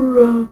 Bruh.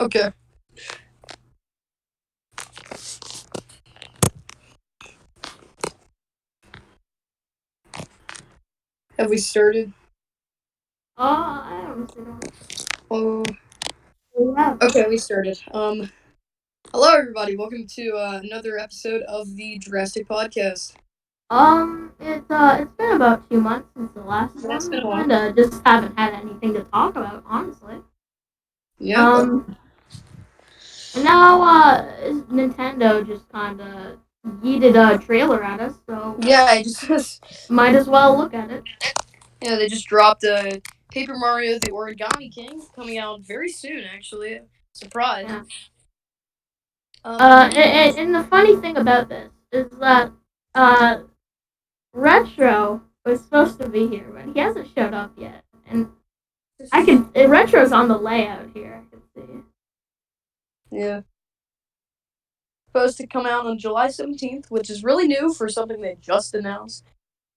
Okay. Have we started? I honestly don't. Oh, We have. okay, we started. Hello everybody. Welcome to another episode of the Drastic Podcast. It's been about 2 months since the last Yeah, it's been one. a while. Kinda just haven't had anything to talk about, honestly. Yeah. Um, and now, Nintendo just kinda yeeted a trailer at us, so Yeah. I just might as well look at it. yeah, they just dropped Paper Mario: The Origami King coming out very soon. Actually, surprise. Yeah. Um. And the funny thing about this is that, uh, Retro was supposed to be here, but he hasn't showed up yet. And Retro's on the layout here. I can see. Yeah. Supposed to come out on July 17th, which is really new for something they just announced,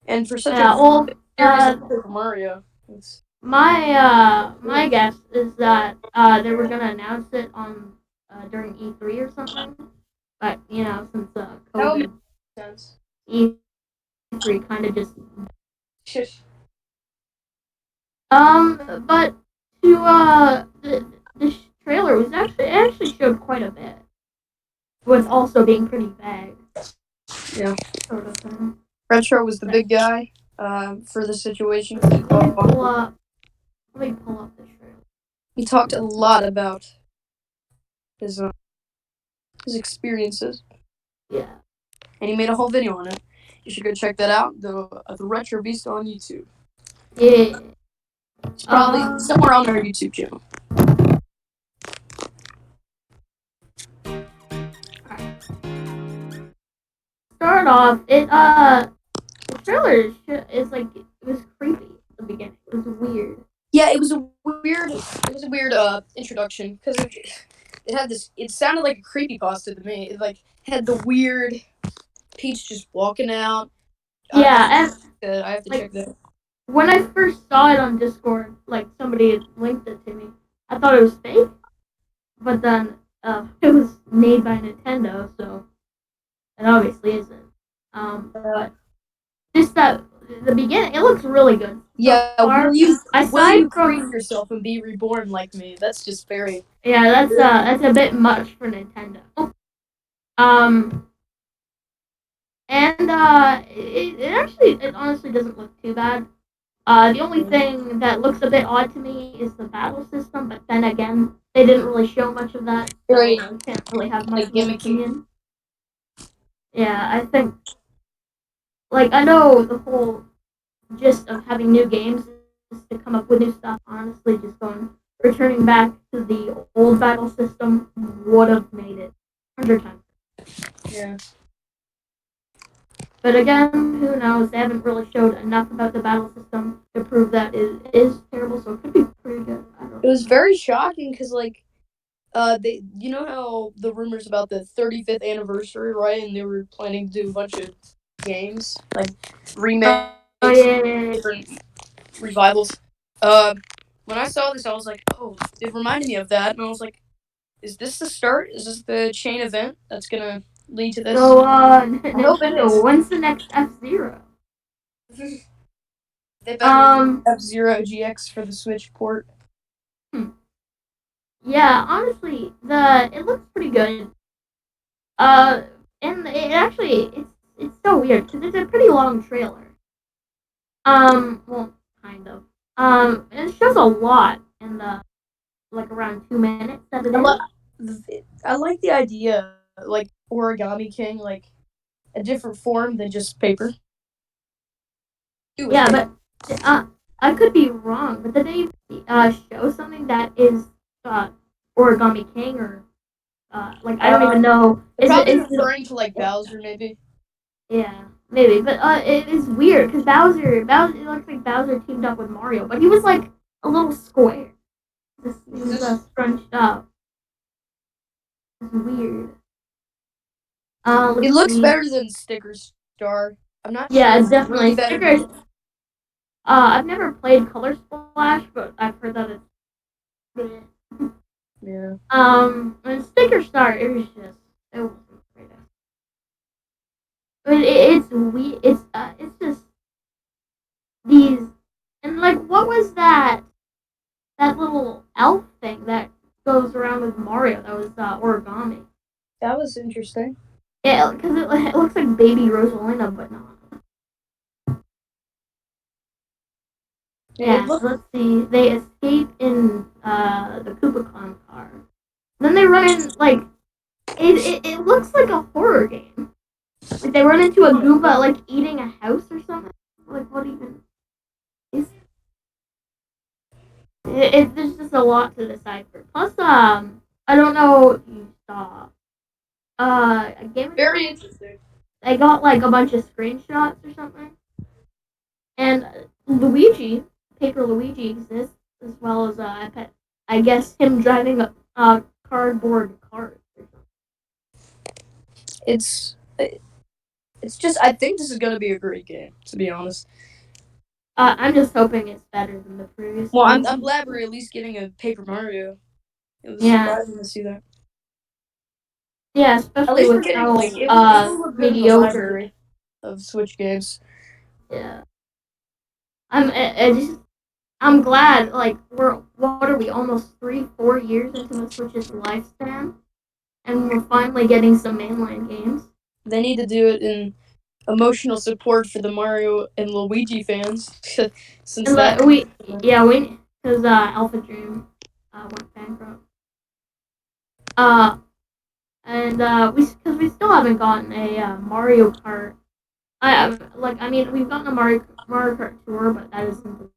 and for such a Yeah, well, series like Paper Mario. It's my guess is that they were gonna announce it on during E3 or something, but since that would make COVID, sense. E3 kind of just Shush. but to the trailer was actually showed quite a bit, with also being pretty vague, Yeah. sort of thing. Retro was the big guy for the situation. Let me pull up the trailer. He talked a lot about his uh, his experiences, Yeah. and he made a whole video on it. You should go check that out. The Retro Beast on YouTube. Yeah. It's probably Uh, somewhere on our YouTube channel. Start off, the trailer is like it was creepy at the beginning. It was weird. Yeah, it was a weird introduction because it had this. It sounded like a creepypasta to me. It like had the weird Peach just walking out. Yeah, and I have to like check that. when I first saw it on Discord, like somebody had linked it to me, I thought it was fake, but then it was made by Nintendo, so it obviously isn't. But just that the beginning, it looks really good so Yeah, far. will Aside you creep from yourself and be reborn like me? That's just very. yeah, that's a bit much for Nintendo. Um, and it honestly doesn't look too bad. The only thing that looks a bit odd to me is the battle system, but then again, they didn't really show much of that, so Very I can't really have much like of an gimmicky. opinion. Yeah, I think I know the whole gist of having new games is to come up with new stuff. Honestly, just going returning back to the old battle system would have made it 100 times. Yeah. But again, who knows? They haven't really showed enough about the battle system to prove that it is terrible, so it could be pretty good. I It don't was know. very shocking because they you know how the rumors about the 35th anniversary, right? And they were planning to do a bunch of games like Oh, remakes, yeah, yeah, yeah. different revivals. Uh, when I saw this, I was like, oh, it reminded me of that, and I was like, is this the start? Is this the chain event that's gonna lead to this? So, I hope it Nintendo, is. when's the next F-Zero? They better Um, F-Zero GX for the Switch port. hmm. Yeah, honestly, the it looks pretty good. Uh, and it actually it's so weird because it's a pretty long trailer. Well, kind of. And it shows a lot in the like around 2 minutes that it I, is. I like the idea, like Origami King, like a different form than just paper. Do with Yeah, paper. but I could be wrong. But did they show something that is uh Origami King or like I don't Uh, even know. they're Is it probably is it? referring to like Bowser, maybe. Yeah, maybe. But it is weird because Bowser it looks like Bowser teamed up with Mario, but he was like a little square. He was scrunched up. It's weird. It Let's looks see. better than Sticker Star. I'm not sure Yeah, if it's really definitely. better Stickers. than. I've never played Color Splash, but I've heard that it's good. Yeah. And Sticker Star, it was just it wasn't great. But it's we. It's just these and like what was that little elf thing that goes around with Mario? That was origami. That was interesting. Yeah, because it looks like Baby Rosalina, but not. It Yeah, looked. so let's see. They escape in the Koopa Clan car. Then they run in like it looks like a horror game. Like they run into a Goomba like eating a house or something. Like what even is there's just a lot to decipher. Plus, I don't know if you saw a Game Very Informer. interesting. I got like a bunch of screenshots or something, and Luigi, Paper Luigi exists as well as I guess him driving a cardboard cart. It's it's just I think this is gonna be a great game, to be honest. I'm just hoping it's better than the previous Well, I'm game. glad we're at least getting a Paper Mario. It was Yeah, surprising to see that. yeah, At especially least we're with getting like how it will look good in the mediocre. library of Switch games. Yeah, I'm glad. Like we're what are we almost 3 4 years into the Switch's lifespan, and we're finally getting some mainline games. They need to do it in emotional support for the Mario and Luigi fans, since And that. we because Alpha Dream went bankrupt. Uh, and because we still haven't gotten a Mario Kart. I mean we've gotten a Mario Kart tour, but that isn't.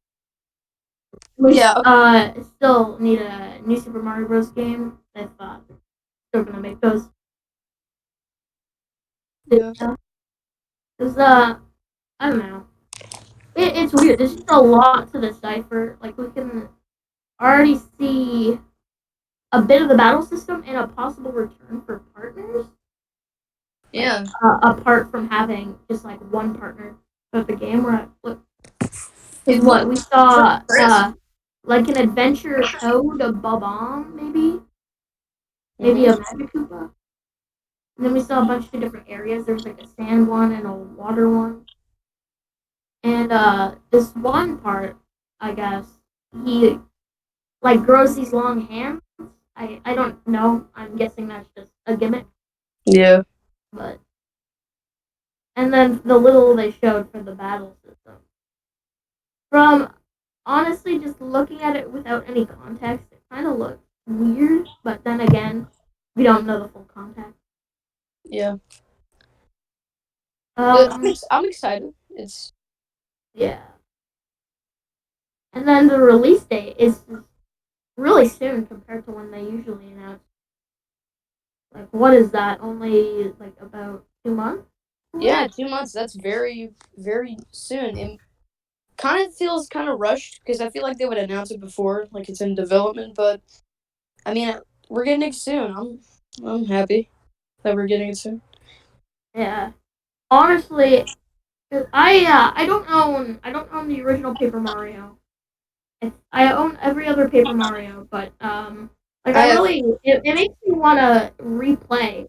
We Yeah, still need a new Super Mario Bros. Game if they're gonna make those. yeah, Because I don't know. It's weird. There's just a lot to decipher. Like we can already see a bit of the battle system and a possible return for partners. Like yeah. apart from having just like one partner of the game, where because It what looked we saw crisp. like an adventure Toad, a Bob-omb, maybe Hmm. a Magic Koopa. And then we saw a bunch of different areas. There was like a sand one and a water one. And this one part, I guess, he like grows these long hands. I don't know. I'm guessing that's just a gimmick. Yeah, But and then the little they showed for the battle system. From honestly just looking at it without any context, it kind of looks weird. But then again, we don't know the full context. yeah. But Um, I'm excited. It's yeah. And then the release date is really soon compared to when they usually announce. Like, what is that? Only like about 2 months away? yeah, 2 months. That's very very soon. It kind of feels kind of rushed because I feel like they would announce it before, like it's in development. But I mean, we're getting it soon. I'm happy that we're getting it soon. Yeah. Honestly, I don't own the original Paper Mario. I own every other Paper Mario, but like I I have. really it makes me want to replay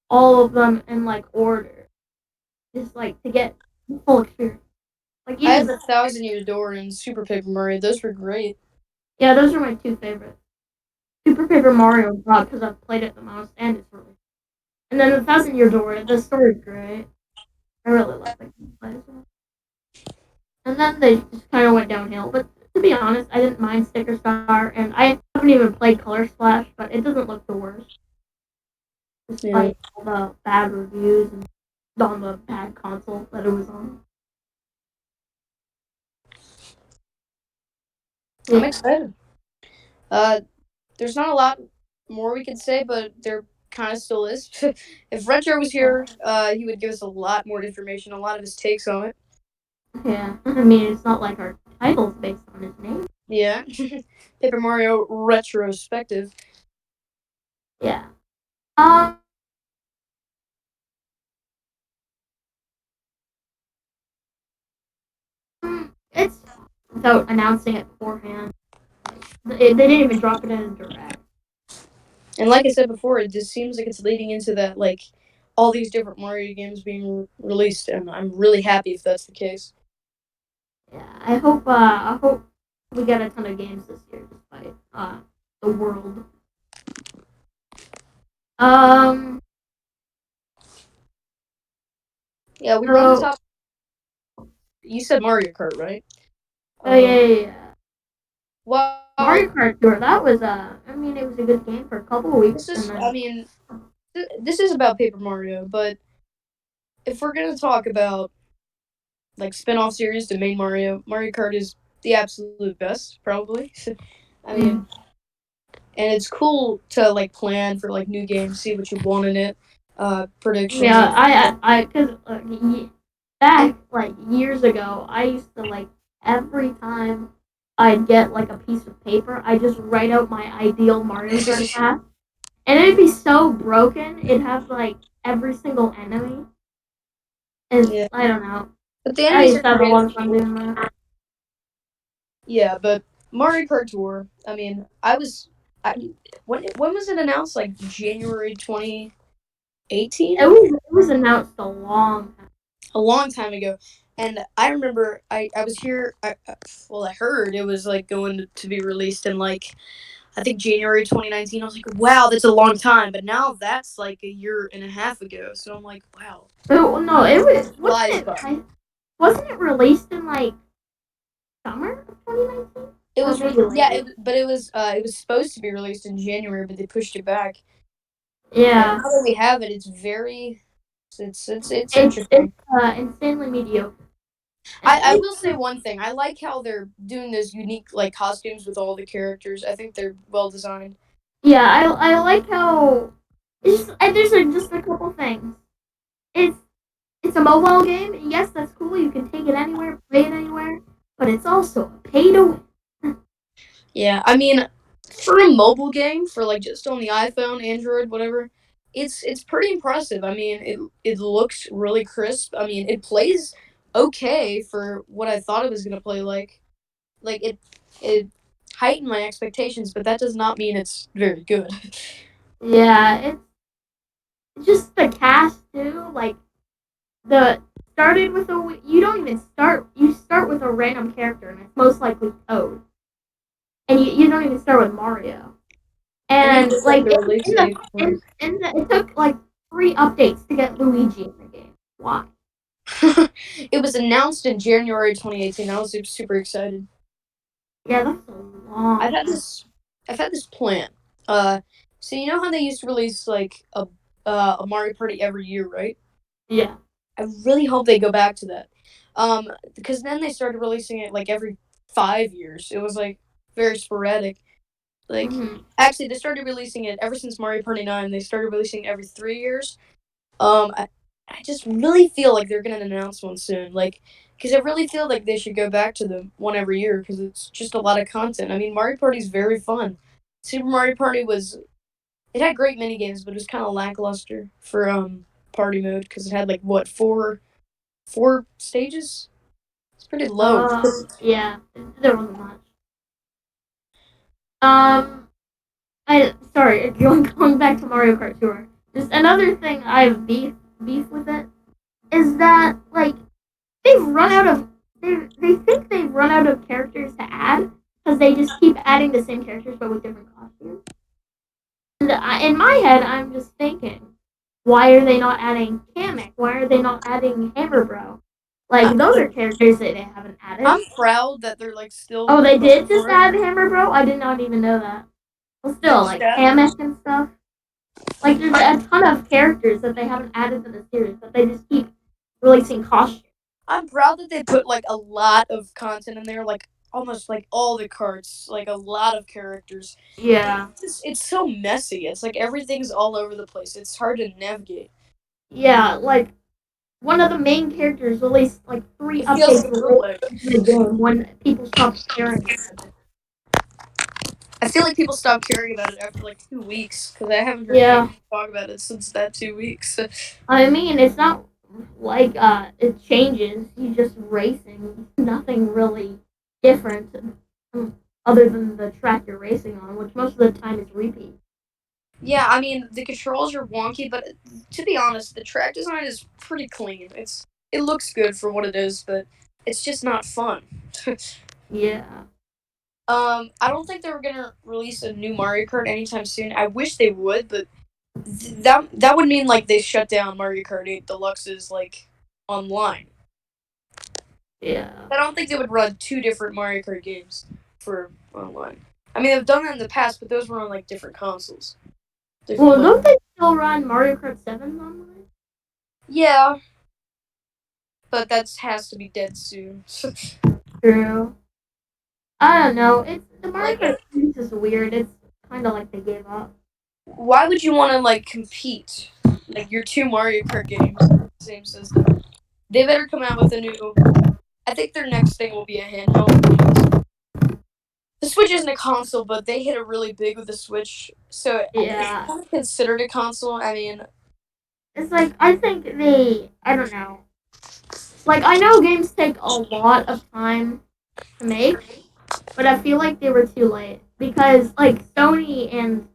all of them in like order, just like to get the full experience. Like I have even 1,000 Year Door and Super Paper Mario. Those were great. yeah, those are my two favorites. Super Paper Mario because I've played it the most and it's really And then the Thousand Year Door, the story's great. I really love the gameplay. And then they just kind of went downhill. But to be honest, I didn't mind Sticker Star, and I haven't even played Color Splash, but it doesn't look the worst, Yeah, despite all the bad reviews and on the bad console that it was on. I'm Yeah, excited. Uh, there's not a lot more we could say, but there kind of still is. If Retro was yeah, here, he would give us a lot more information, a lot of his takes on it. yeah. I mean, it's not like our title's based on his name. Yeah, Paper Mario retrospective. Yeah. Um, it's without announcing it beforehand. They didn't even drop it in a direct. And like I said before, it just seems like it's leading into that, like all these different Mario games being released, and I'm really happy if that's the case. Yeah, I hope we get a ton of games this year, despite the world. Um, Yeah, we were on the so top. You said Mario Kart, right? yeah, Um, yeah, yeah. well, Mario Kart Tour. That was I mean, it was a good game for a couple of weeks, this and is, I then mean, this is about Paper Mario, but if we're gonna talk about like spin-off series to main Mario, Mario Kart is the absolute best, probably. I mm, mean, and it's cool to like plan for like new games, see what you want in it, predictions yeah, and because back like years ago, I used to like every time I'd get like a piece of paper, I just write out my ideal Mario Kart path, and it'd be so broken. It'd have like every single enemy. It's yeah. I don't know. But the I enemies used are to have a lot of creative. fun doing that. Yeah, but Mario Kart Tour. I mean, I when was it announced? Like January 2018, It was announced a long time. a long time ago. And I remember I was here. Well, I heard it was like going to be released in like I think January 2019. I was like, wow, that's a long time. But now that's like a year and a half ago. So I'm like, wow, Oh no, it was wasn't flies it? by. Wasn't it released in like summer of 2019 It or was maybe yeah, later? but it was supposed to be released in January, but they pushed it back. And Yeah, now that we have it, it's very it's it's interesting. insanely mediocre. I It's will say one thing. I like how they're doing those unique like costumes with all the characters. I think they're well designed. yeah, I like how there's just a couple things. It's it's a mobile game. Yes, that's cool. You can take it anywhere, play it anywhere, but it's also a pay to win. Yeah, I mean, for a mobile game, for like just on the iPhone, Android, whatever, it's pretty impressive. I mean, it looks really crisp. I mean, it plays okay for what I thought it was gonna play like. Like it heightened my expectations, but that does not mean it's very good. Yeah, it's just the cast too. Like the started with a you don't even start. You start with a random character, and it's most likely Toad, and you don't even start with Mario. And you And get like like the release date for it took like 3 updates to get Luigi in the game. Why? it. It was announced in January 2018. I was super excited. Yeah, that's a long I've had time. this I've had this plan. So you know how they used to release like a Mario Party every year, right? Yeah. I really hope they go back to that. Because then they started releasing it like every 5 years. It was like very sporadic. Like Hmm. actually, they started releasing it ever since Mario Party 9. They started releasing it every 3 years. I just really feel like they're gonna announce one soon. Like, because I really feel like they should go back to the one every year because it's just a lot of content. I mean, Mario Party is very fun. Super Mario Party was it had great mini games, but it was kind of lackluster for party mode because it had like what four stages. It's pretty low. Yeah. There wasn't much. Um. I sorry. Going back to Mario Kart Tour. Just another thing I have beef with it is that like they've run out of they think they've run out of characters to add because they just keep adding the same characters but with different costumes. And in my head, I'm just thinking, Why are they not adding Kamek? Why are they not adding Hammer Bro? Like those are characters that they haven't added. I'm proud that they're like still Oh, they pushing did just for it. add Hammer Bro. I did not even know that. Well, They still just like added him. Kamek and stuff. Like there's a ton of characters that they haven't added to the series, but they just keep releasing costumes. I'm proud that they put like a lot of content in there, like almost like all the carts, like a lot of characters. Yeah, It's so messy. It's like everything's all over the place. It's hard to navigate. yeah. Like one of the main characters released like three It feels updates like real life. in the game when people stopped caring about it. I feel like people stopped caring about it after like 2 weeks because I haven't heard Yeah, anyone talk about it since that 2 weeks. I mean it's not like it changes. You just racing. Nothing really different other than the track you're racing on, which most of the time is repeat. Yeah, I mean the controls are wonky, but to be honest, the track design is pretty clean. It looks good for what it is, but it's just not fun. Yeah. I don't think they were gonna release a new Mario Kart anytime soon. I wish they would, but that would mean like they shut down Mario Kart 8 Deluxe's like online. Yeah. I don't think they would run two different Mario Kart games for online. I mean, they've done that in the past, but those were on like different consoles. Different Well, like don't they still run Mario Kart 7 online? yeah, but that has to be dead soon. True. I don't know. It's the Mario Like, Kart series is weird. It's kind of like they gave up. why would you want to like compete? Like your two Mario Kart games, same system. They better come out with a new. I think their next thing will be a handheld because the Switch isn't a console, but they hit it really big with the Switch, so it's Yeah. kind of considered a console. I mean, It's like I think they. I don't know. Like I know games take a lot of time to make, but I feel like they were too late because like Sony and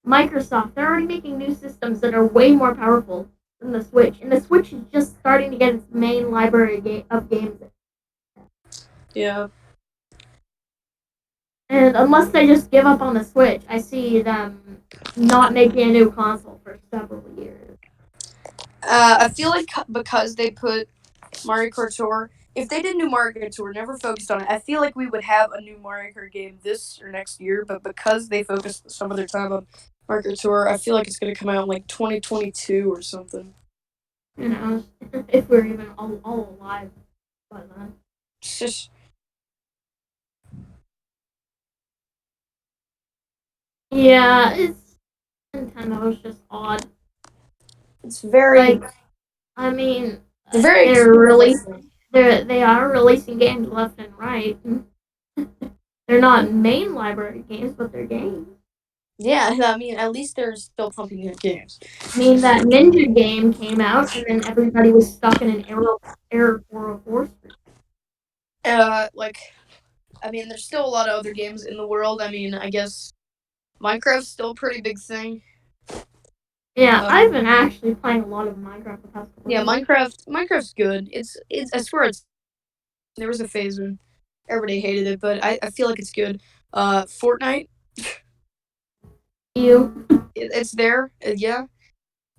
Microsoft, they're already making new systems that are way more powerful than the Switch, and the Switch is just starting to get its main library of games. yeah. And unless they just give up on the Switch, I see them not making a new console for several years. I feel like because they put Mario Kart Tour, if they did new Mario Kart Tour, never focused on it, I feel like we would have a new Mario Kart game this or next year. But because they focused some of their time on Mario Kart Tour, I feel like it's gonna come out in like 2022 or something. You know, if we're even all alive by then. It's just Yeah, it's Nintendo's just odd. it's very Like, I mean, they're very they're experimental. releasing they are releasing games left and right. They're not main library games, but they're games. Yeah, I mean, at least they're still pumping out games. I mean, that Ninja game came out, and then everybody was stuck in an error 404 screen. Like I mean, there's still a lot of other games in the world. I mean, I guess Minecraft's still a pretty big thing. Yeah, Uh, I've been actually playing a lot of Minecraft the past couple of yeah, years. Minecraft's good. It's I swear it's there was a phase when everybody hated it, but I feel like it's good. Fortnite, You, it's there. Yeah,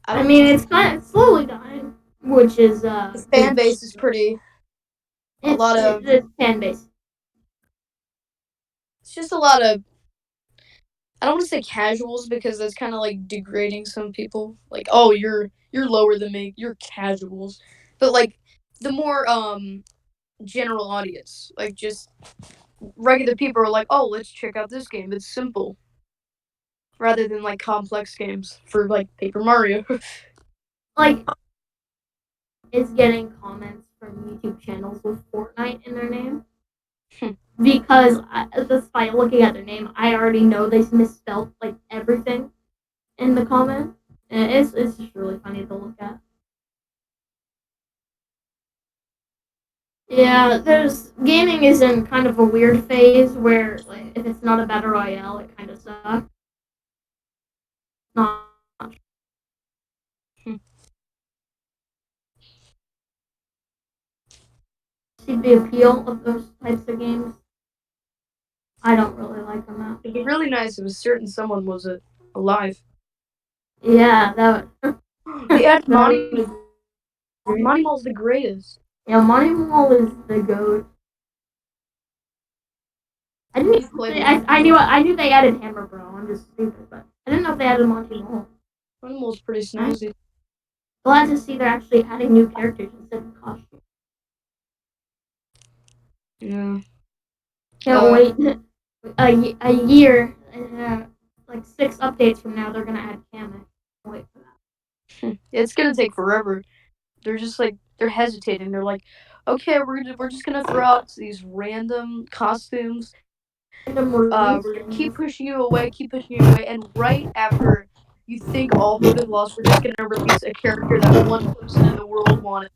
I I don't. mean, it's kind of slowly dying, which is The fan good. base is pretty. A lot of It's fan base. it's just a lot of. I don't want to say casuals because that's kind of like degrading some people. Like, oh, you're lower than me. You're casuals, but like the more general audience, like just regular people are like, oh, let's check out this game. It's simple, rather than like complex games for like Paper Mario. Like, is getting comments from YouTube channels with Fortnite in their name because just by looking at their name, I already know they misspelled like everything in the comment. And it's just really funny to look at. Yeah, there's gaming is in kind of a weird phase where like if it's not a battle royale, it kind of sucks. Not see the appeal of those types of games. I don't really like them that. It'd be really nice if a certain someone was alive. Yeah, that would, They added That Monty was Mall. great. Monty Mall's the greatest. Yeah, Monty Mall is the goat. I When didn't. you play I knew they added Hammer Bro. I'm just stupid, but I didn't know if they added Monty Mall. Monty Mall's pretty I'm snazzy. glad to see they're actually adding new characters instead of costumes. Yeah. Can't wait. A year, like 6 updates from now, they're gonna add Kamek. Wait for It's gonna take forever. They're just like they're hesitating. They're like, okay, we're just gonna throw out these random costumes. that. Random We're release gonna things. keep pushing you away, and right after you think all hope is lost, we're just gonna release a character that one person in the world wanted.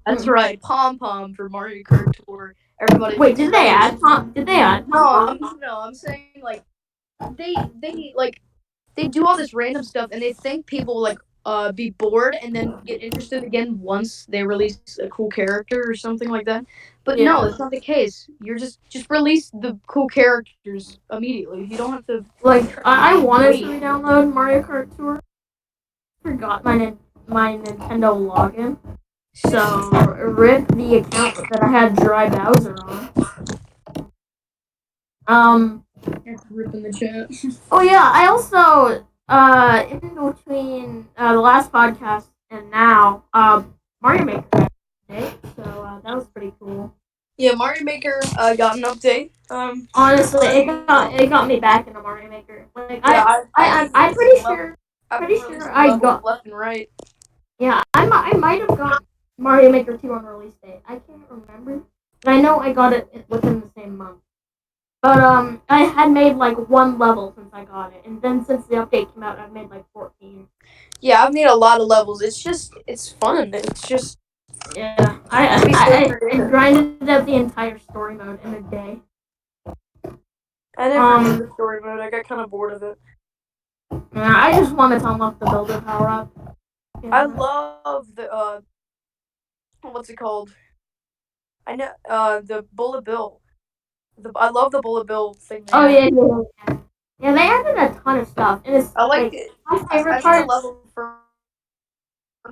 That's Hmm. right, Pom Pom for Mario Kart Tour. Everybody's Wait, did they excited. add Pom? Did they add Pom Pom? No, I'm saying like they like they do all this random stuff and they think people will like be bored and then get interested again once they release a cool character or something like that. But no, Yeah. it's not the case. You're just release the cool characters immediately. You don't have to Like I wanted to wait. re-download Mario Kart Tour. Forgot my Nintendo login. So rip the account that I had Dry Bowser on. Um. Rip in the chat. Oh yeah. I also in between the last podcast and now Mario Maker got an update, so that was pretty cool. Yeah, Mario Maker got an update. Honestly, it got me back into Mario Maker. Like Yeah, I I've I been I'm, I'm releasing pretty level. sure I've been pretty sure releasing I levels got. left and right. Yeah, I might have got Mario Maker 2 on release date. I can't remember, but I know I got it within the same month. But I had made like one level since I got it, and then since the update came out, I've made like 14. Yeah, I've made a lot of levels. It's fun. It's just Yeah, you can be so I creative. grinded out the entire story mode in a day. I never did the Um, story mode. I got kind of bored of it. yeah, I just wanted to unlock the builder power up. I Yeah. love the what's it called? I know the bullet bill. I love the bullet bill thing they Oh had. yeah. Yeah, they added a ton of stuff, and it's I like like it. my favorite I made a part. level for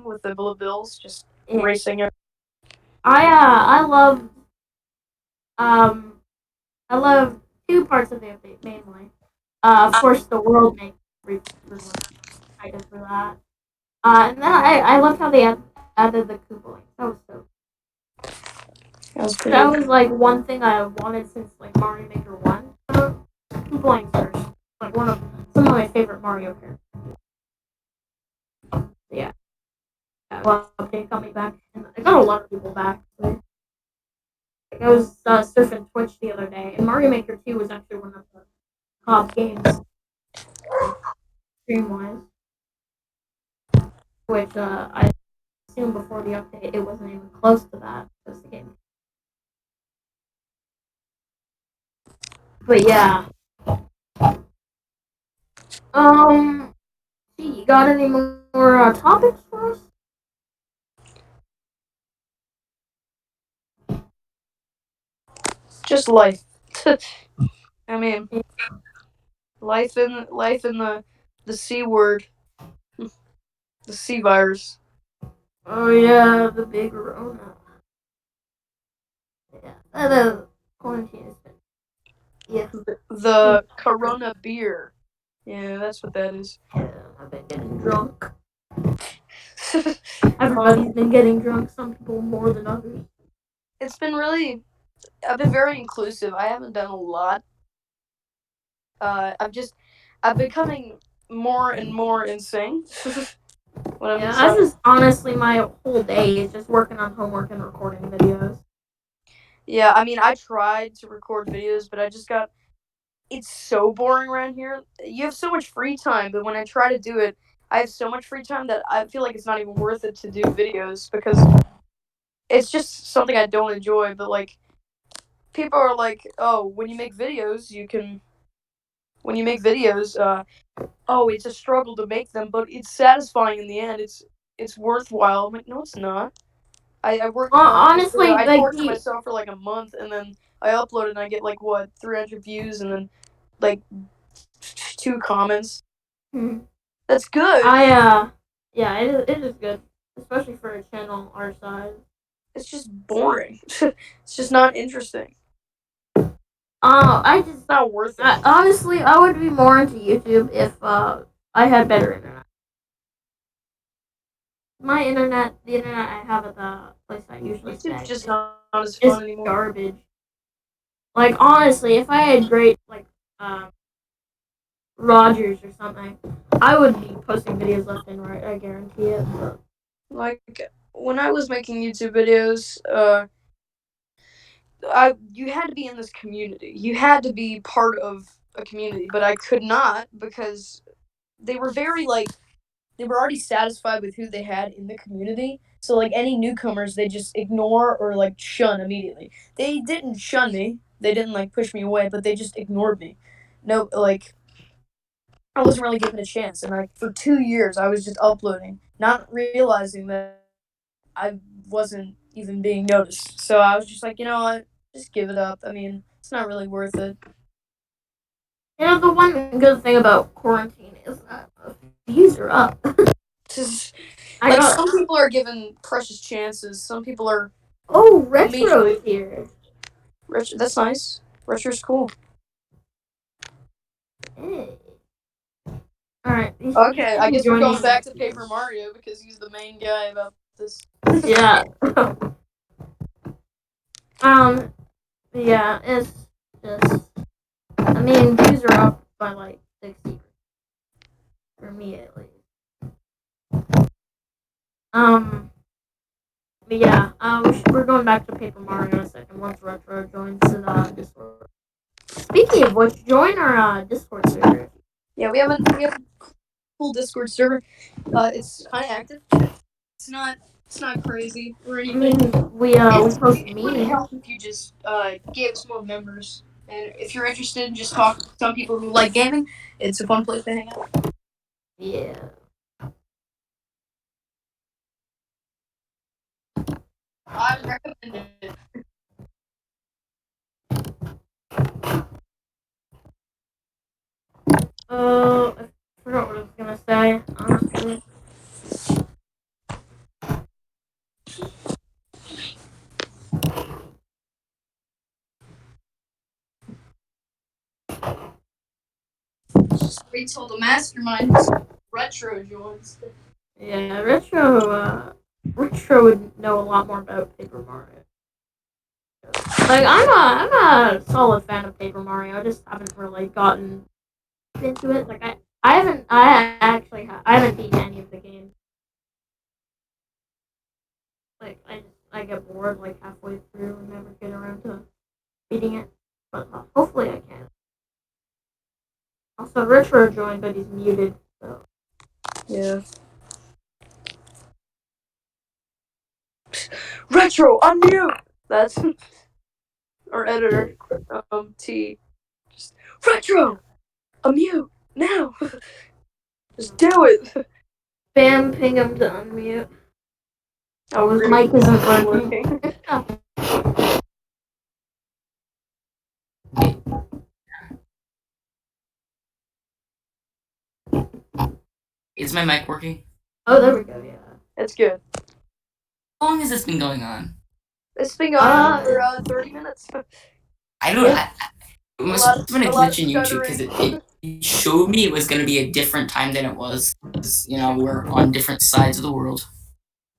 with the bullet bills, just Yeah, racing it. I love um I love two parts of the update mainly. Of course, the world makes was excited for that. And then I loved how they added the Koopa Links. That was so. That was pretty That good. was like one thing I wanted since like Mario Maker One. Koopa Links are like one of some of my favorite Mario characters. Yeah, well, update got me back, and I got a lot of people back. So, like, I was surfing Twitch the other day, and Mario Maker Two was actually one of the top games stream wise, which I assumed before the update it wasn't even close to that. Just the game. But yeah, um, gee, you got any more topics for us? Just life. I mean, life in the C word, the C virus. Oh yeah, the big Rona. Yeah, the quarantine has been. Yeah, The Corona beer. Yeah, that's what that is. yeah, I've been getting drunk. um, Everybody's been getting drunk. Some people more than others. it's been really. I've been very inclusive. I haven't done a lot. I'm becoming more and more insane when I'm Yeah, that's inside. just honestly my whole day is just working on homework and recording videos. Yeah, I mean, I tried to record videos, but I just got. It's so boring around here. You have so much free time, but when I try to do it, I have so much free time that I feel like it's not even worth it to do videos because it's just something I don't enjoy. But like, people are like, "Oh, when you make videos, you can. When you make videos, oh, it's a struggle to make them, but it's satisfying in the end. It's worthwhile." I'm like, no, it's not. I worked hard on this video. Honestly, I like tortured the myself for like a month, and then I upload it, and I get like what 300 views, and then like 2 comments. hmm, That's good. I Yeah, it is good, especially for a channel our size. It's just boring. It's just not interesting. I just It's not worth it. honestly I would be more into YouTube if I had better internet. The internet I have at the place I usually YouTube's stay just not as is fun anymore. garbage. Like honestly, if I had great like um Rogers or something, I would be posting videos left and right. I guarantee it. But Like when I was making YouTube videos, you had to be in this community. You had to be part of a community, but I could not because they were very like they were already satisfied with who they had in the community. So like any newcomers, they just ignore or like shun immediately. They didn't shun me. They didn't like push me away, but they just ignored me. No, like I wasn't really given a chance, and like for 2 years, I was just uploading, not realizing that I wasn't even being noticed. So I was just like, you know what, just give it up. I mean, it's not really worth it. the one good thing about quarantine is that views are up. Just, I like got some people are given precious chances. Some people are retro immediately is here. rich. That's nice. Retro's cool. Hey. All right, you Okay, should I be guess we're joining going back us. to Paper Mario because he's the main guy about this. Yeah. Yeah, it's just. I mean, views are up by like 60 for me at least. Um, but yeah, we're going back to Paper Mario in a second once Retro joins the Discord. Speaking of which, join our Discord server. Yeah, we have a cool Discord server. It's kind of active. It's not it's not crazy or I anything. mean, we post It would memes. help if you just gave us more members. And if you're interested, just talk to some people who like gaming. It's a fun place to hang out. Yeah. I recommend it. I forgot what I was gonna say. Honestly. Just wait till the mastermind retro joins. Yeah, Retro would know a lot more about Paper Mario. Like I'm a solid fan of Paper Mario. I just haven't really gotten into it. Like I haven't beaten any of the games. Like I get bored like halfway through and never get around to beating it. But hopefully I can. Also, Retro joined, but he's muted. So Yeah. Retro unmute. That's our editor. T. Just, Retro unmute now. Just do it. spam ping him to unmute. Oh, his Rude. mic isn't working. Is my mic working? Oh, there we go. Yeah. That's good. How long has this been going on? It's been going on for 30 minutes. I don't. Yeah. It must have been a lot of glitch in YouTube because stuttering. it showed me it was going to be a different time than it was. 'Cause, we're on different sides of the world.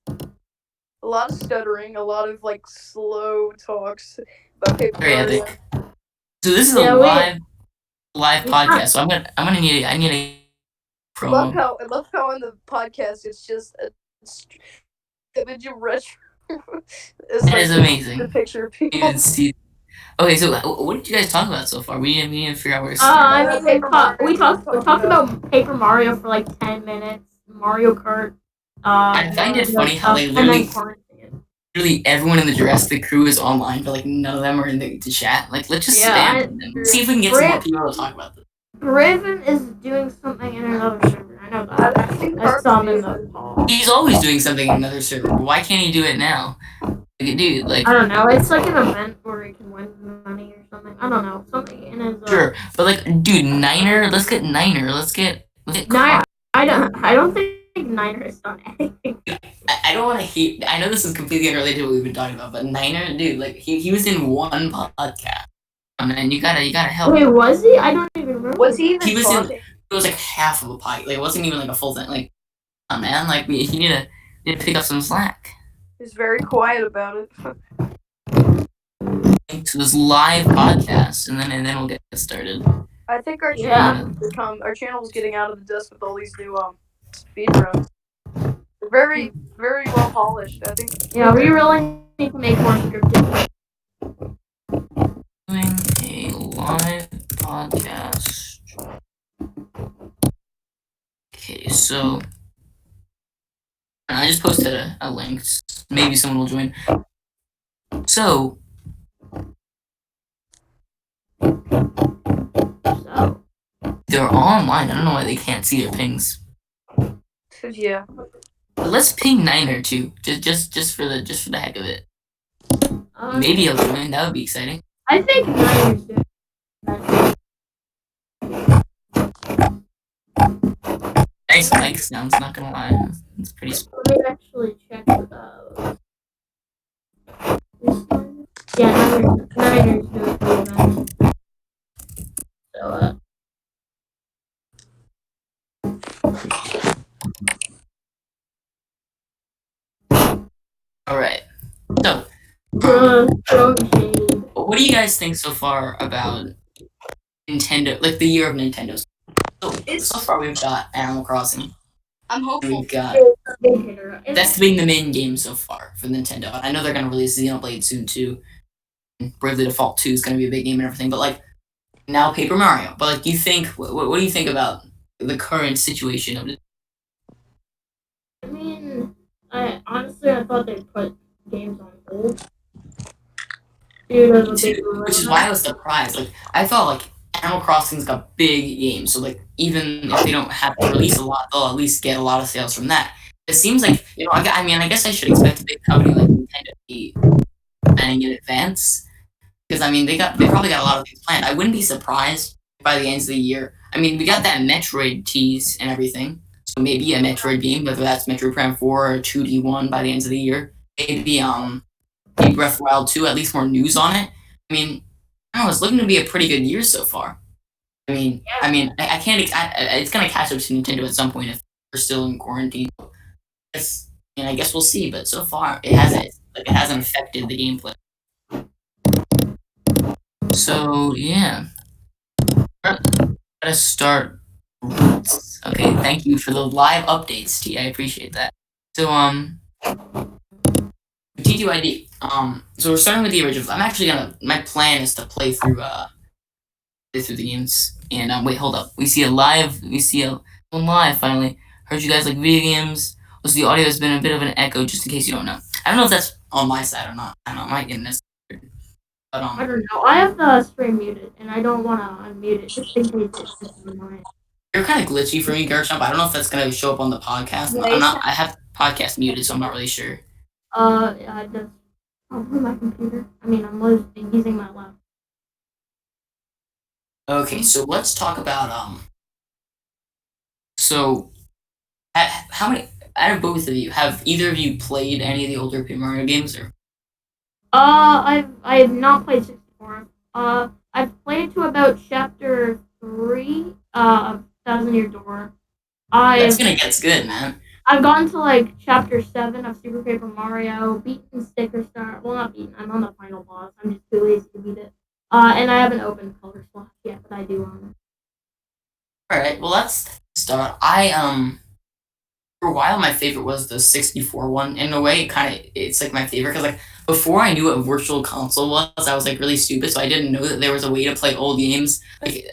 A lot of stuttering, a lot of like slow talks about Paper Very Mario. epic. So this is a Yeah, live we podcast. So I'm gonna need a promo. I love how on the podcast it's just a image of retro. It's That like is the amazing. picture of You people. can see. Okay, so what did you guys talk about so far? We didn't figure out where to I start. mean, Paper Mario. we talked about Paper Mario for like 10 minutes. Mario Kart. I find it And other funny how stuff, like and then quarantine. literally everyone in the Jurassic crew is online, but like none of them are in the chat. Like let's just spam them. See if we can get some more people to talk about this. Briven is doing something in another server. I know that. I think I saw him in Cartman the hall. He's always doing something in another server. Why can't he do it now? Like, dude, like I don't know. It's like an event where he can win money or something. I don't know. Something in his. sure, but like, dude, Niner. Let's get Niner. Let's get Nine. I don't think think Niner has done anything. I don't want to hate. I know this is completely unrelated to what we've been talking about, but Niner, dude, like he was in one podcast. Man, you gotta help. Wait, was he? I don't even remember. Was he even He was talking? it was like half of a podcast. Like it wasn't even like a full thing. Like, oh man, like you need to pick up some slack. He's very quiet about it. To this live podcast, and then we'll get started. I think our channel's getting out of the dust with all these new speedruns. They're very, very well polished. I think. Yeah, we really need to make more scripted. Doing a live podcast. Okay, so I just posted a link. Maybe someone will join. So they're online. I don't know why they can't see their pings. Yeah. But let's ping Niner too, just for the heck of it. Maybe he'll join. That would be exciting. I think Niner's good. Nice mic sounds. Not gonna lie, it's pretty. Let me actually check the. Yeah, Niner's good. So Alright. So, what do you guys think so far about Nintendo, like the year of Nintendo? So far we've got Animal Crossing. I'm hopeful. We've got that's been the main game so far for Nintendo. I know they're gonna release Xenoblade soon too. Bravely Default 2 is gonna be a big game and everything, but like now Paper Mario. But like, do you think what do you think about the current situation of it? I mean, I thought they put games on hold. Which is why I was surprised. Like I thought like Animal Crossing's got big games, so like even if they don't have to release a lot, they'll at least get a lot of sales from that. It seems like I mean, I guess I should expect a big company like Nintendo to be planning in advance, because I mean they probably got a lot of things planned. I wouldn't be surprised by the end of the year. I mean, we got that Metroid tease and everything, so maybe a Metroid game, whether that's Metroid Prime 4 or 2D one by the end of the year. Maybe Breath of the Wild 2, at least more news on it. I mean, I don't know, it's looking to be a pretty good year so far. I mean, I can't. It's gonna catch up to Nintendo at some point if we're still in quarantine. I guess we'll see. But so far, it hasn't affected the gameplay. So yeah, let's start. Okay, thank you for the live updates, T. I appreciate that. So T2ID. So we're starting with the originals. I'm actually my plan is to play through the games. And wait, hold up. We see one live finally. Heard you guys like video games. Also, the audio has been a bit of an echo, just in case you don't know. I don't know if that's on my side or not. I don't know. I might get this. But I don't know. I have the stream muted, and I don't want to unmute it just in case it's annoying. You're kind of glitchy for me, Gershon. I don't know if that's gonna show up on the podcast. I have podcast muted, so I'm not really sure. Yeah, it does. I'll put my computer. I mean, I'm using my laptop. Okay, so let's talk about So, how many out of both of you have either of you played any of the older Paper Mario games or? I have not played 64. I've played to about chapter 3 of Thousand Year Door. That's good, man. I've gotten to like chapter 7 of Super Paper Mario, beaten Sticker Star. Well, not beaten. I'm on the final boss. I'm just too lazy to beat it. And I haven't opened Color Slot yet, but I do on it. All right. Well, let's start. For a while, my favorite was the 64 one. In a way, it's like my favorite because like before I knew what Virtual Console was, I was like really stupid, so I didn't know that there was a way to play old games. Like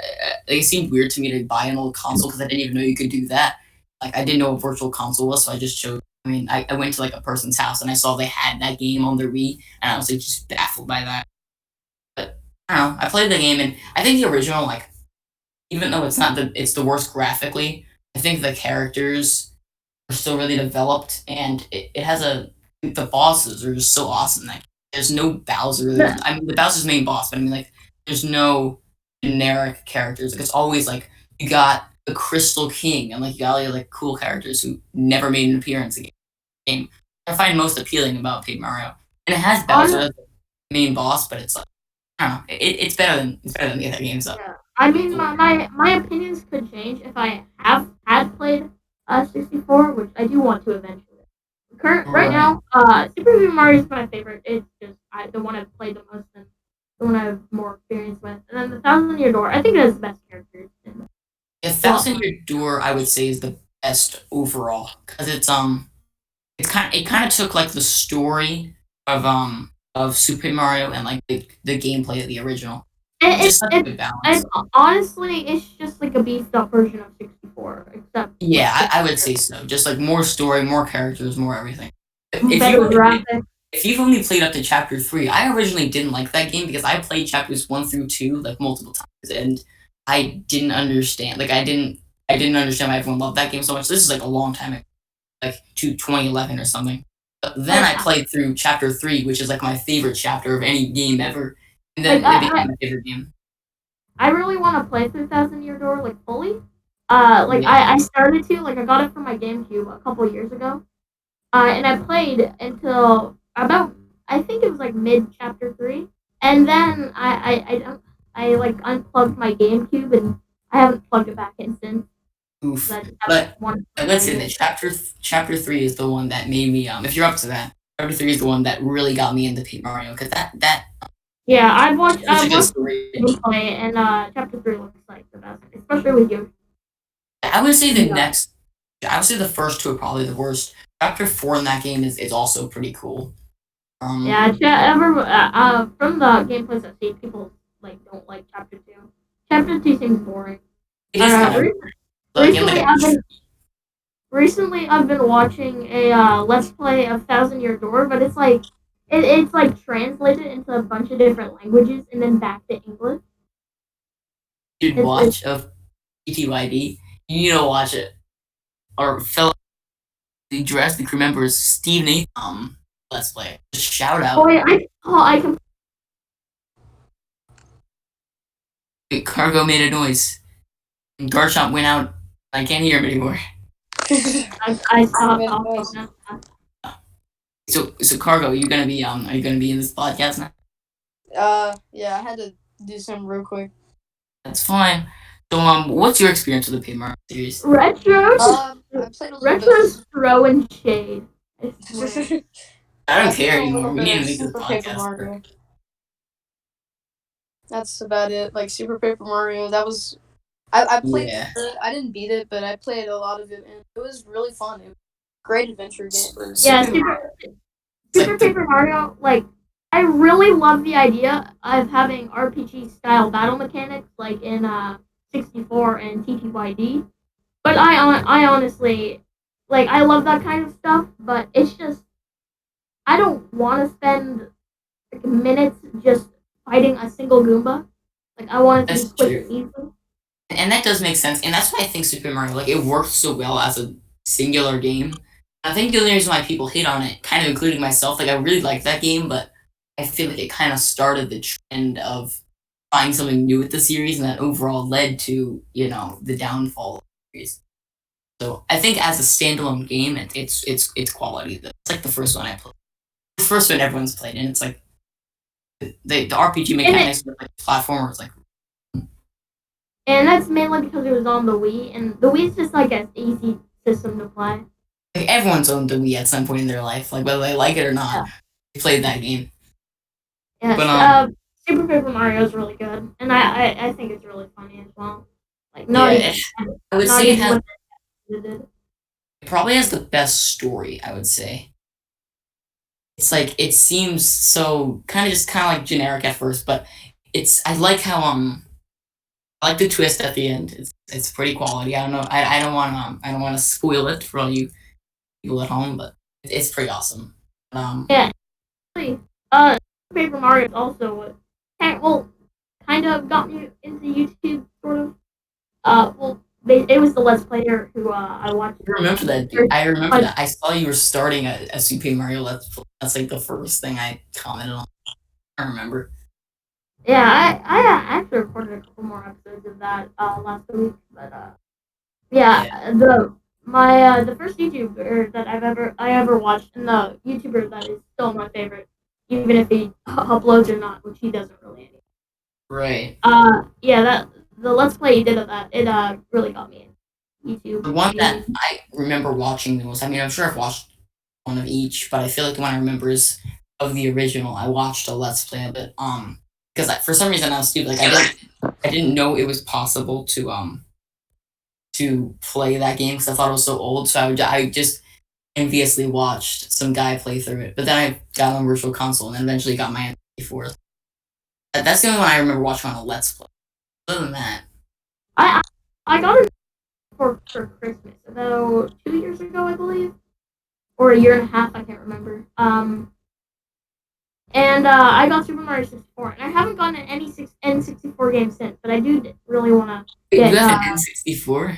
it seemed weird to me to buy an old console because I didn't even know you could do that. Like I didn't know what Virtual Console was, so I just chose. I mean, I went to like a person's house and I saw they had that game on their Wii, and I was like just baffled by that. But I don't know. I played the game, and I think the original, like, even though it's the worst graphically, I think the characters are still really developed, and it has the bosses are just so awesome. Like, there's no Bowser. I mean, the Bowser's the main boss, but I mean, like, there's no generic characters. Like, it's always like you got the Crystal King, and like you got all like cool characters who never made an appearance in the game. I find most appealing about Paper Mario, and it has Bowser On as the main boss, but it's like I don't know, it's better than the other games though. Yeah. I mean, my opinions could change if I have had played 64, which I do want to eventually. Right Right. now, Super Paper Mario is my favorite. It's just the one I've played the most and the one I have more experience with. And then the Thousand Year Door, I think it has the best characters. A Well, Thousand Year Door, I would say, is the best overall because it kind of took like the story of Super Mario and like the gameplay of the original. it, Just such a it, good balance. it honestly, it's just like a beefed up version of 64, except Yeah, with I would say so. Just like more story, more characters, more everything. If you better only played, graphics. if you've only played up to chapter 3, I originally didn't like that game because I played chapters 1 through 2 like multiple times, and I didn't understand. I didn't understand why everyone loved that game so much. This is like a long time ago, like to 2011 or something. But then Like, I played through chapter 3, which is like my favorite chapter of any game ever, and like then it became my favorite game. I really want to play through Thousand Year Door like fully. Like Yeah, I started to like I got it for my GameCube a couple years ago. And I played until about I think it was like mid chapter 3, and then I like unplugged my GameCube and I haven't plugged it back in since. 'Cause oof. I just haven't But wanted to let's play say it. that chapter 3 is the one that made me. If you're up to that, chapter 3 is the one that really got me into Paper Mario because that Yeah, such a I've good watched story. gameplay and chapter 3 looks like the best, especially with you. I would say the Yeah, next. I would say the first two are probably the worst. Chapter 4 in that game is also pretty cool. Um, yeah. From the gameplays I've seen, people like don't like chapter 2. Chapter 2 seems boring. it I is don't kind know. of like in like Recently, a I've been watching a let's play of Thousand Year Door, but it's like translated into a bunch of different languages and then back to English. good It's watch of PTYD. You need to watch it. Or fellow the Jurassic crew members Steve Nathan. Let's play. Just shout oh out. wait, I can Wait, Cargo made a noise. And Garchomp went out. I can't hear him anymore. I I stopped made a talking. noise. So Cargo, are you gonna be in this podcast now? Yeah, I had to do something real quick. That's fine. So what's your experience with the Paper Mario series? I played a little bit. Retro's throwing shade. I swear. I I don't played care a anymore. little We bit need of to make this Super Paper podcast work. Mario. That's about it. Like Super Paper Mario. That was I played Yeah. it. I didn't beat it, but I played a lot of it, and it was really fun. It was a great adventure game. Yeah, Super Mario. It's Super like the Paper Mario. Like I really love the idea of having RPG style battle mechanics like in 64 and TTYD. But I honestly like I love that kind of stuff, but it's just I don't want to spend like minutes just fighting a single Goomba. Like I want it to be that's quick true. and easy. And that does make sense. And that's why I think Super Mario, like, it works so well as a singular game. I think the only reason why people hate on it, kind of including myself, like, I really like that game, but I feel like it kind of started the trend of trying something new with the series, and that overall led to, the downfall of the series. So I think as a standalone game, it's quality. It's like the first one I played. The first one everyone's played, and it's like the RPG And it mechanics with like platformers, like and that's mainly because it was on the Wii, and the Wii's just like an easy system to play. everyone's owned the Wii at some point in their life, like whether they like it or not. Yeah. They played that game. Yes, But Super Paper Mario is really good, and I think it's really funny as well. Like yeah, I would not say it even has what they did. it probably has the best story. I would say it's like it seems so kind of like generic at first, but I like how I like the twist at the end. It's pretty quality. I don't know. I don't want to spoil it for all you people at home, but it's pretty awesome. Yeah, actually, Super Paper Mario is also what kind of got me into YouTube, sort of. It was the Let's Player who I watched. I remember that, dude. I remember that. I saw you were starting a Super Mario Let's Play. That's like the first thing I commented on. I remember. Yeah, I actually recorded a couple more episodes of that last week, but Yeah, the first YouTuber that I ever watched, and the YouTuber that is still my favorite, even if he uploads or not, which he doesn't really anymore. Right. Yeah, that the Let's Play he did of that, it really got me in The YouTube one that gaming. I remember watching the most, I mean, I'm sure I've watched one of each, but I feel like the one I remember is of the original. I watched a Let's Play of it. Because for some reason I was stupid. Like I didn't know it was possible to play that game because I thought it was so old. So I just enviously watched some guy play through it. But then I got on Virtual Console and then eventually got my N64. That's the only one I remember watching on a Let's Play. Other than that, I I got it for Christmas about 2 years ago, I believe, or a year and a half. I can't remember. And I got Super Mario 64, and I haven't gotten any N64 game since. But I do really want to wait, you get. have an N64?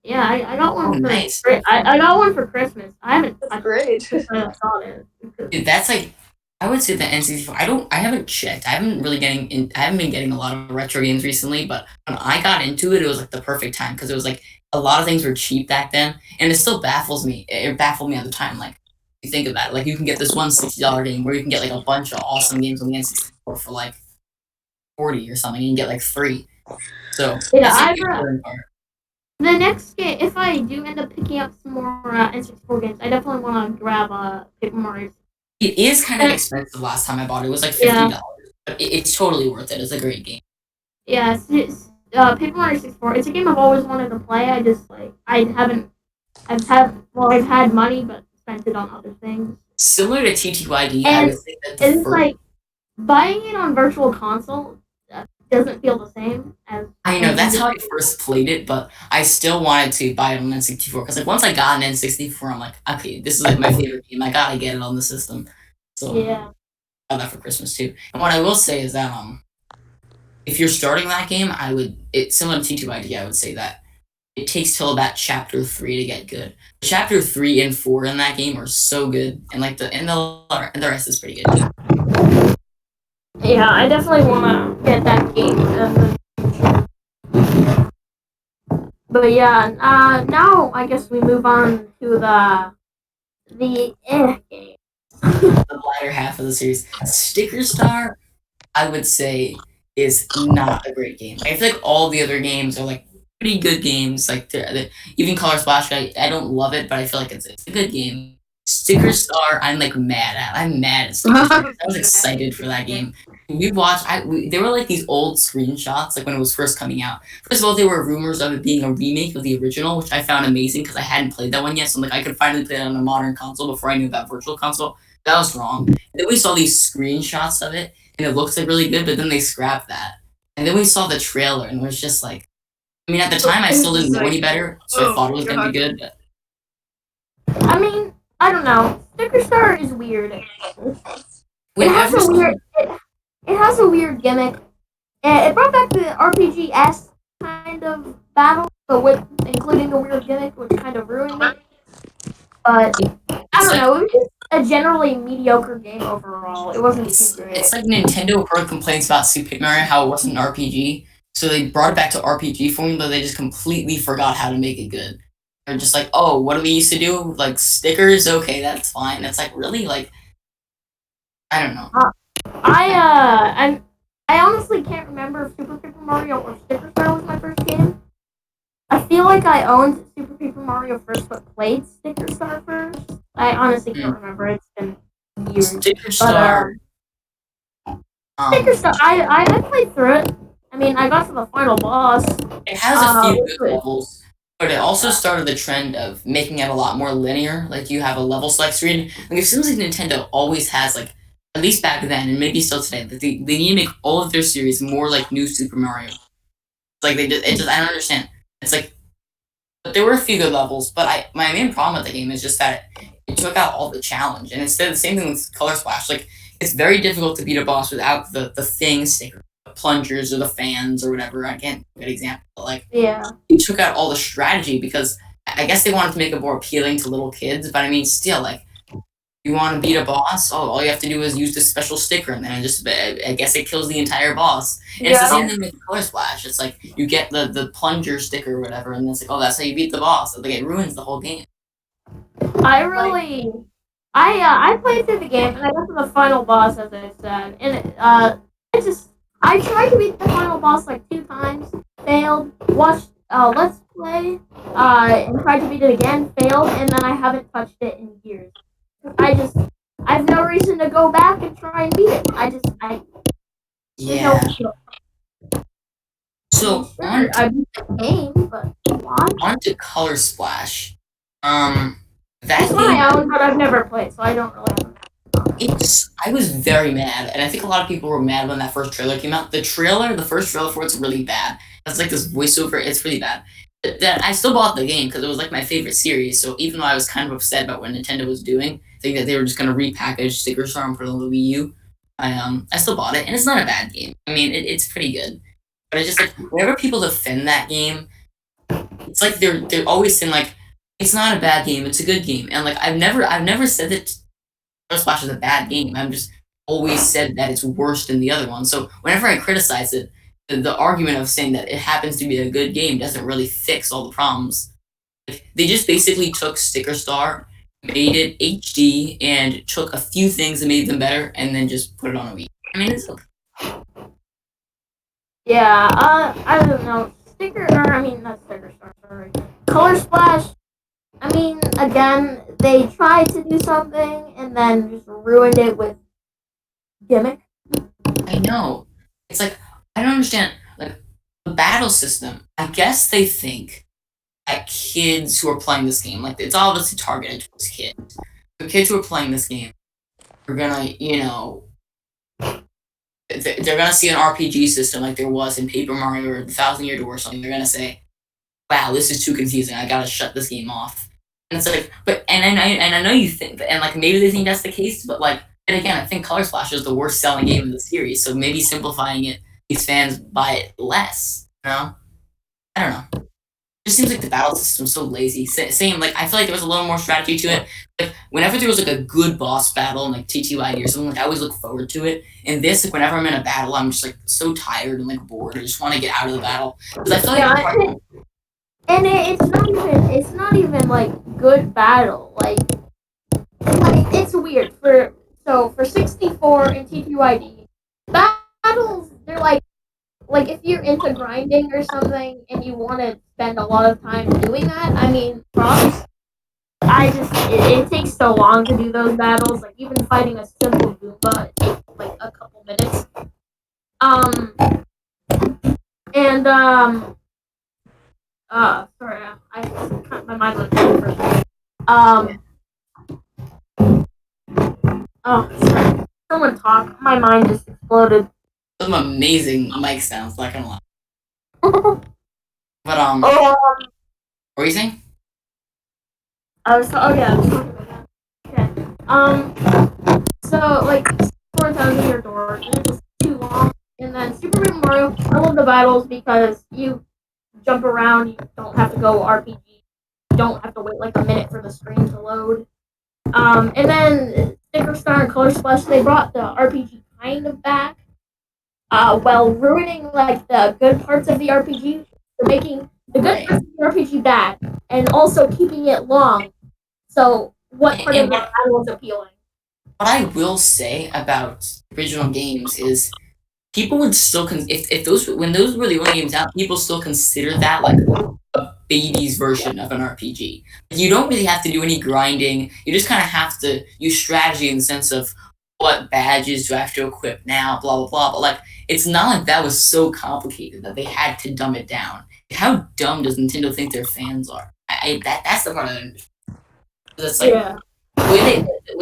Yeah, I got Oh, one for. nice. I got one for Christmas. I haven't That's touched great. it since I got it. Dude, that's like I would say the N64. I haven't checked. I haven't been getting a lot of retro games recently, but when I got into it, it was like the perfect time because it was like a lot of things were cheap back then, and it still baffles me. It baffled me at the time. Like you think about it, like you can get this one $60 game where you can get like a bunch of awesome games on the N64 for like 40 or something, and you can get like free. So Yeah, that's like I've the important part. the next game. If I do end up picking up some more N64 games, I definitely want to grab Paper Mario. It is kind of And, expensive. Last time I bought it, it was like yeah, $50, but it's totally worth it. It's a great game. yeah. Paper Mario 64. It's a game I've always wanted to play. I just I haven't. I've had money, but spent it on other things. Similar to TTYD, I And would say that the it's first. like buying it on Virtual Console doesn't feel the same as I know when you that's get. how I first played it, but I still wanted to buy it on N64 because like once I got an N64, I'm like, okay, this is like my favorite game. I gotta get it on the system. So Yeah. I got that for Christmas too. And what I will say is that if you're starting that game, it's similar to T2ID. I would say that it takes till about chapter 3 to get good. Chapter 3 and 4 in that game are so good, and like the rest is pretty good too. Yeah, I definitely want to get that game. But yeah, now I guess we move on to the game. The latter half of the series, Sticker Star, I would say is not a great game. I feel like all the other games are like pretty good games. Like even Color Splash, I don't love it, but I feel like it's a good game. Sticker Star, I'm like mad at. I'm mad at Sticker Star. I was excited for that game. We watched. There were like these old screenshots, like when it was first coming out. First of all, there were rumors of it being a remake of the original, which I found amazing because I hadn't played that one yet. So I'm like, I could finally play it on a modern console before I knew about Virtual Console. That was wrong. And then we saw these screenshots of it, and it looks like really good, but then they scrapped that. And then we saw the trailer, and it was just like, I mean, at the time, I still didn't know any better, so I thought it was gonna be good. But I mean, I don't know. Sticker Star is weird. It has whenever a someone, weird. It has a weird gimmick. It brought back the RPG-esque kind of battle, but with including a weird gimmick, which kind of ruined it. But I it's don't like know. It was just a generally mediocre game overall. It wasn't too great. it's like Nintendo heard complaints about Super Mario how it wasn't an RPG, so they brought it back to RPG form, but they just completely forgot how to make it good. They're just like, oh, what do we used to do? Like stickers? Okay, that's fine. It's like really like I don't know. I honestly can't remember if Super Paper Mario or Sticker Star was my first game. I feel like I owned Super Paper Mario first, but played Sticker Star first. I honestly can't remember. It's been years. Sticker But Star. Sticker Star, I played through it. I mean, I got to the final boss. It has a few Which good was levels, but it also started the trend of making it a lot more linear. Like you have a level select screen. Like it seems like Nintendo always has like, at least back then and maybe still today, that they need to make all of their series more like New Super Mario. It's like I don't understand. It's like, but there were a few good levels, but my main problem with the game is just that it took out all the challenge, and instead the same thing with Color Splash. Like it's very difficult to beat a boss without the thing sticker, the plungers or the fans or whatever. I can't get an example, but like yeah. it took out all the strategy because I guess they wanted to make it more appealing to little kids. But I mean, still, like You want to beat a boss? Oh, all you have to do is use this special sticker, and then I guess it kills the entire boss. And it's the same thing with Color Splash. It's like you get the plunger sticker or whatever, and it's like, oh, that's how you beat the boss. Like it ruins the whole game. I played through the game and I got to the final boss, as I said, and I tried to beat the final boss like 2 times, failed. Watched Let's Play, and tried to beat it again, failed, and then I haven't touched it in years. I have no reason to go back and try and beat it. There's no appeal. So I beat the game, but why? On to Color Splash. It's one I own, but I've never played, so I don't really. I was very mad, and I think a lot of people were mad when that first trailer came out. The first trailer for it's really bad. It's like this voiceover. It's really bad. That I still bought the game because it was like my favorite series. So even though I was kind of upset about what Nintendo was doing, thinking that they were just gonna repackage Sticker Star and put it on the Wii U, I still bought it, and it's not a bad game. I mean, it's pretty good. But I just like whenever people defend that game, it's like they're always saying like it's not a bad game, it's a good game, and like I've never said that Color Splash is a bad game. I've just always said that it's worse than the other one. So whenever I criticize it, the argument of saying that it happens to be a good game doesn't really fix all the problems. Like, they just basically took Sticker Star, made it HD, and took a few things and made them better, and then just put it on a Wii. I mean, it's okay. Yeah, I don't know. Not Sticker Star, sorry. Color Splash, I mean, again, they tried to do something and then just ruined it with gimmick. I know. It's like, I don't understand. Like, the battle system, I guess they think that kids who are playing this game, like, it's obviously targeted towards kids. The kids who are playing this game are gonna, they're gonna see an RPG system like there was in Paper Mario or the Thousand Year Door or something. They're gonna say, "Wow, this is too confusing. I gotta shut this game off." And it's like, but I know you think, and like maybe they think that's the case, but like, and again, I think Color Splash is the worst selling game in the series, so maybe simplifying it, these fans buy it less. You know, I don't know. It just seems like the battle system's so lazy. Same, like I feel like there was a little more strategy to it. Like whenever there was like a good boss battle in like TTYD or something, like I always look forward to it. And this, like whenever I'm in a battle, I'm just like so tired and like bored. I just want to get out of the battle because I feel like. And it's not even like good battle. Like it's weird for 64 and TTYD battles. They're like if you're into grinding or something and you want to spend a lot of time doing that. I mean, props. It takes so long to do those battles. Like even fighting a simple Goomba, it takes like a couple minutes. Sorry, my mind went blank for a second. Sorry. Someone talk. My mind just exploded. Some amazing mic sounds, not gonna lie. But what were you saying? I was talking about that. Okay. So like 4,000 Year Door, it's too long. And then Super Mario, I love the battles because you jump around, you don't have to go RPG, you don't have to wait like a minute for the screen to load. And then Sticker Star and Color Splash, they brought the RPG kind of back, while ruining like the good parts of the RPG. They're making the good parts of the RPG bad, and also keeping it long. So what part of the battle is appealing? What I will say about original games is people would still if those when those were the only games out, people still consider that like a baby's version of an RPG. You don't really have to do any grinding. You just kind of have to use strategy in the sense of what badges do I have to equip now, blah blah blah. But like, it's not like that was so complicated that they had to dumb it down. How dumb does Nintendo think their fans are? That's the part I don't understand. It's like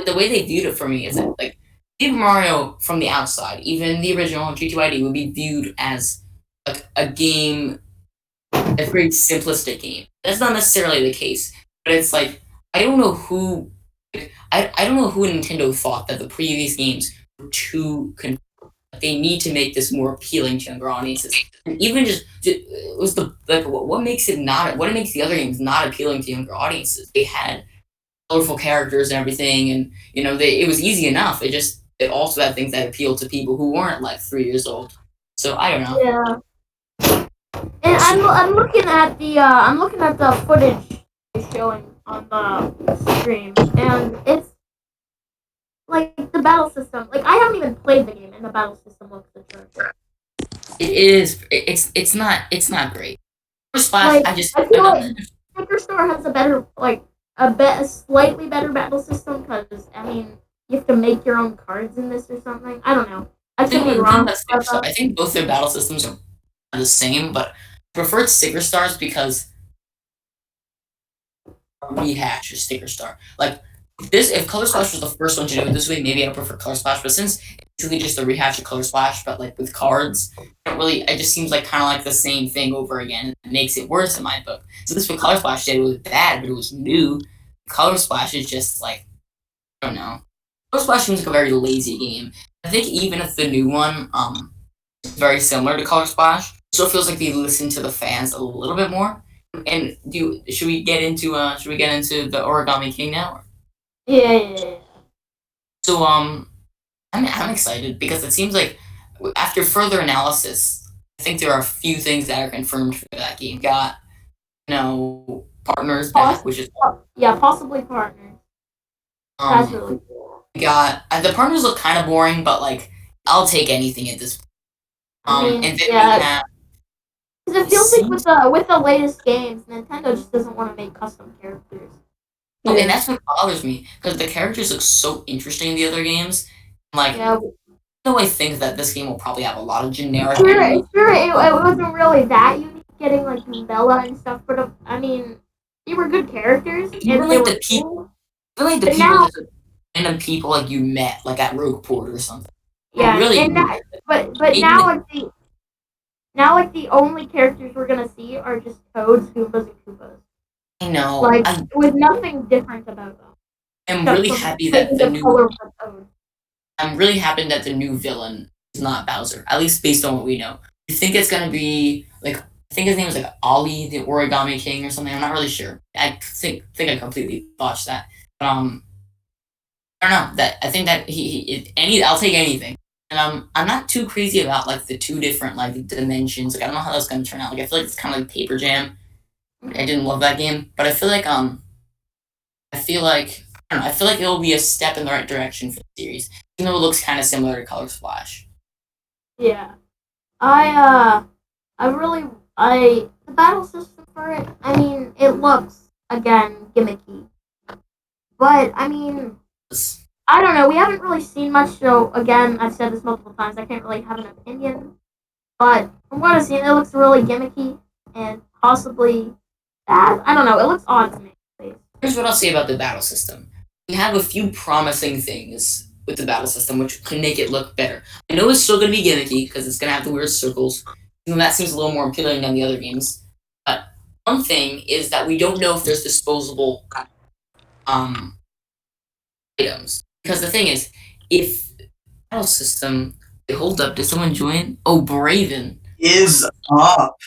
the way they viewed it for me is that like Super Mario from the outside, even the original G2ID, would be viewed as like a game, a very simplistic game. That's not necessarily the case, but it's like I don't know who, I don't know who Nintendo thought that the previous games were too. They need to make this more appealing to younger audiences. And even just it was the like what makes it not what makes the other games not appealing to younger audiences. They had colorful characters and everything, and it was easy enough. It also had things that appealed to people who weren't like 3 years old. So I don't know. Yeah. And I'm looking at the footage it's showing on the stream, and it's like the battle system. Like I haven't even played the game, and the battle system looks atrocious. It is. It's not great. Splash. Like I feel like Sticker Star has a slightly better battle system because I mean you have to make your own cards in this or something. I don't know. I could be wrong. I think both their battle systems are the same, but I prefer Sticker Stars because rehash a Sticker Star. Like this, if Color Splash was the first one to do it this way, maybe I prefer Color Splash. But since it's really just a rehash of Color Splash, but like with cards, it just seems like kind of like the same thing over again. It makes it worse in my book. So this what Color Splash did, it was bad, but it was new. Color Splash is just like I don't know. Color Splash seems like a very lazy game. I think even if the new one is very similar to Color Splash, it still feels like they listen to the fans a little bit more. And should we get into the Origami King now? Yeah. So I'm excited because it seems like after further analysis, I think there are a few things that are confirmed for that game. Got partners back, which is possibly partners. That's really cool. Got the partners look kind of boring, but like I'll take anything at this point. And then we have. Because it feels like with the latest games, Nintendo just doesn't want to make custom characters. Oh, and that's what bothers me because the characters look so interesting in the other games. Like, I think that this game will probably have a lot of generic. Sure, it wasn't really that unique getting like Bella and stuff, but I mean, they were good characters. Even like the people, random people like you met like at Rogueport or something. Yeah, really. But now like the only characters we're gonna see are just Toads, Goombas, and Koopas. I know. Like with nothing different about them. I'm really happy that the new. I'm really happy that the new villain is not Bowser. At least based on what we know. You think it's gonna be like I think his name is like Ollie, the Origami King, or something. I'm not really sure. I think I completely botched that. But, I don't know. That I think that I'll take anything. And I'm not too crazy about like the two different like dimensions. Like I don't know how that's gonna turn out. Like I feel like it's kind of like Paper Jam. I didn't love that game, but I feel like I don't know. I feel like it'll be a step in the right direction for the series, even though it looks kind of similar to Color Splash. Yeah, the battle system for it. I mean, it looks again gimmicky, but I mean, I don't know. We haven't really seen much, so again, I've said this multiple times. I can't really have an opinion, but from what I've seen, it looks really gimmicky and possibly bad. I don't know. It looks odd to me. Here's what I'll say about the battle system. We have a few promising things with the battle system, which can make it look better. I know it's still going to be gimmicky because it's going to have the weird circles, and that seems a little more appealing than the other games. But one thing is that we don't know if there's disposable items. Because the thing is, if the battle system... Wait, hold up, did someone join? Oh, Braven. Is up.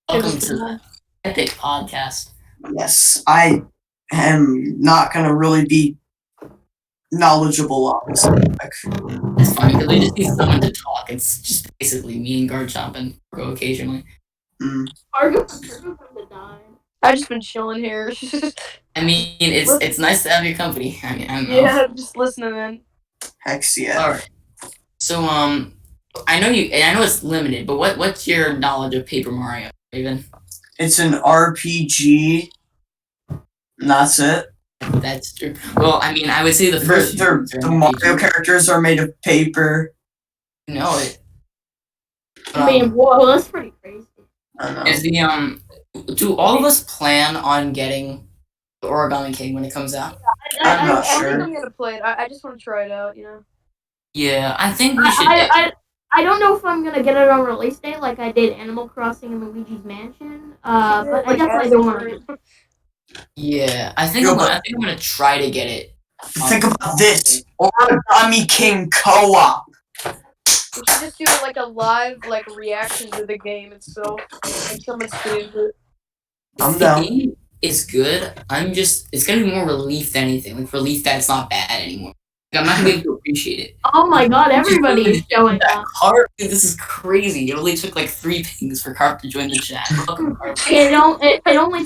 Welcome to the Epic Podcast. Yes, I am not going to really be knowledgeable on this topic. It's funny because we just need someone to talk. It's just basically me and Garchomp and Virgo occasionally. I've just been chilling here. I mean, it's nice to have your company. I mean, I don't know. Yeah, just listening in. Heck yeah. All right. So I know it's limited, but what's your knowledge of Paper Mario, Raven? It's an RPG. And that's it. That's true. Well, I mean, I would say the first. The Mario characters are made of paper. You know it. I mean, whoa, that's pretty crazy. I know. Is do all of us plan on getting the Origami King when it comes out? I'm not I sure. think I'm gonna play it. I just want to try it out, you know. Yeah, I think we should. I don't know if I'm gonna get it on release day like I did Animal Crossing and Luigi's Mansion. But I definitely don't want to. Yeah, I think I'm gonna try to get it. Think about this. Origami King co-op. We should just do like a live reaction to the game itself. Like someone streams it. I'm down. it's good. It's gonna be more relief than anything. Like relief that it's not bad anymore. Like, I'm not gonna be able to appreciate it. Oh my god, everybody is showing up. Carp, dude, this is crazy. It only took like 3 pings for Carp to join the chat. Welcome, Carp. It only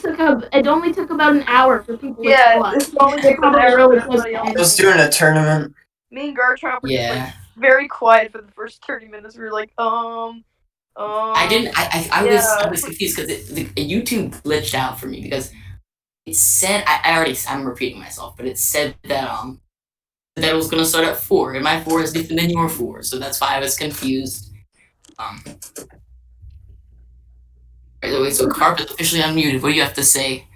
took about an hour for people to show Yeah, up. it's only They're took an probably hour really for close everybody to else. I was ending. doing a tournament. Me and Gartron were just like Yeah. very quiet for the first 30 minutes. We were like, I didn't. I was confused because YouTube glitched out for me because it said I'm repeating myself, but it said that it was gonna start at 4, and my 4 is different than your 4, so that's why I was confused. By the way, so Carp is officially unmuted. What do you have to say?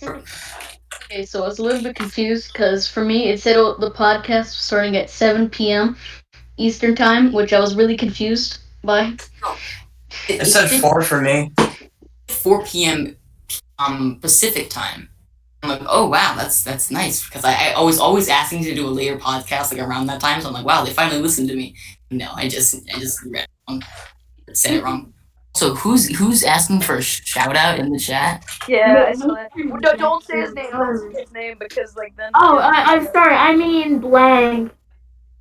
Okay, so I was a little bit confused because for me it said the podcast was starting at 7 p.m. Eastern time, which I was really confused by. It said 4 for me. 4 p.m. Pacific time. I'm like, oh wow, that's nice because I was always asking to do a later podcast like around that time. So I'm like, wow, they finally listened to me. No, I just read it wrong, said it wrong. So who's asking for a shout out in the chat? Yeah, I saw that. Well, don't say his name. Don't say his name because like then. Oh, I'm sorry. I mean blank.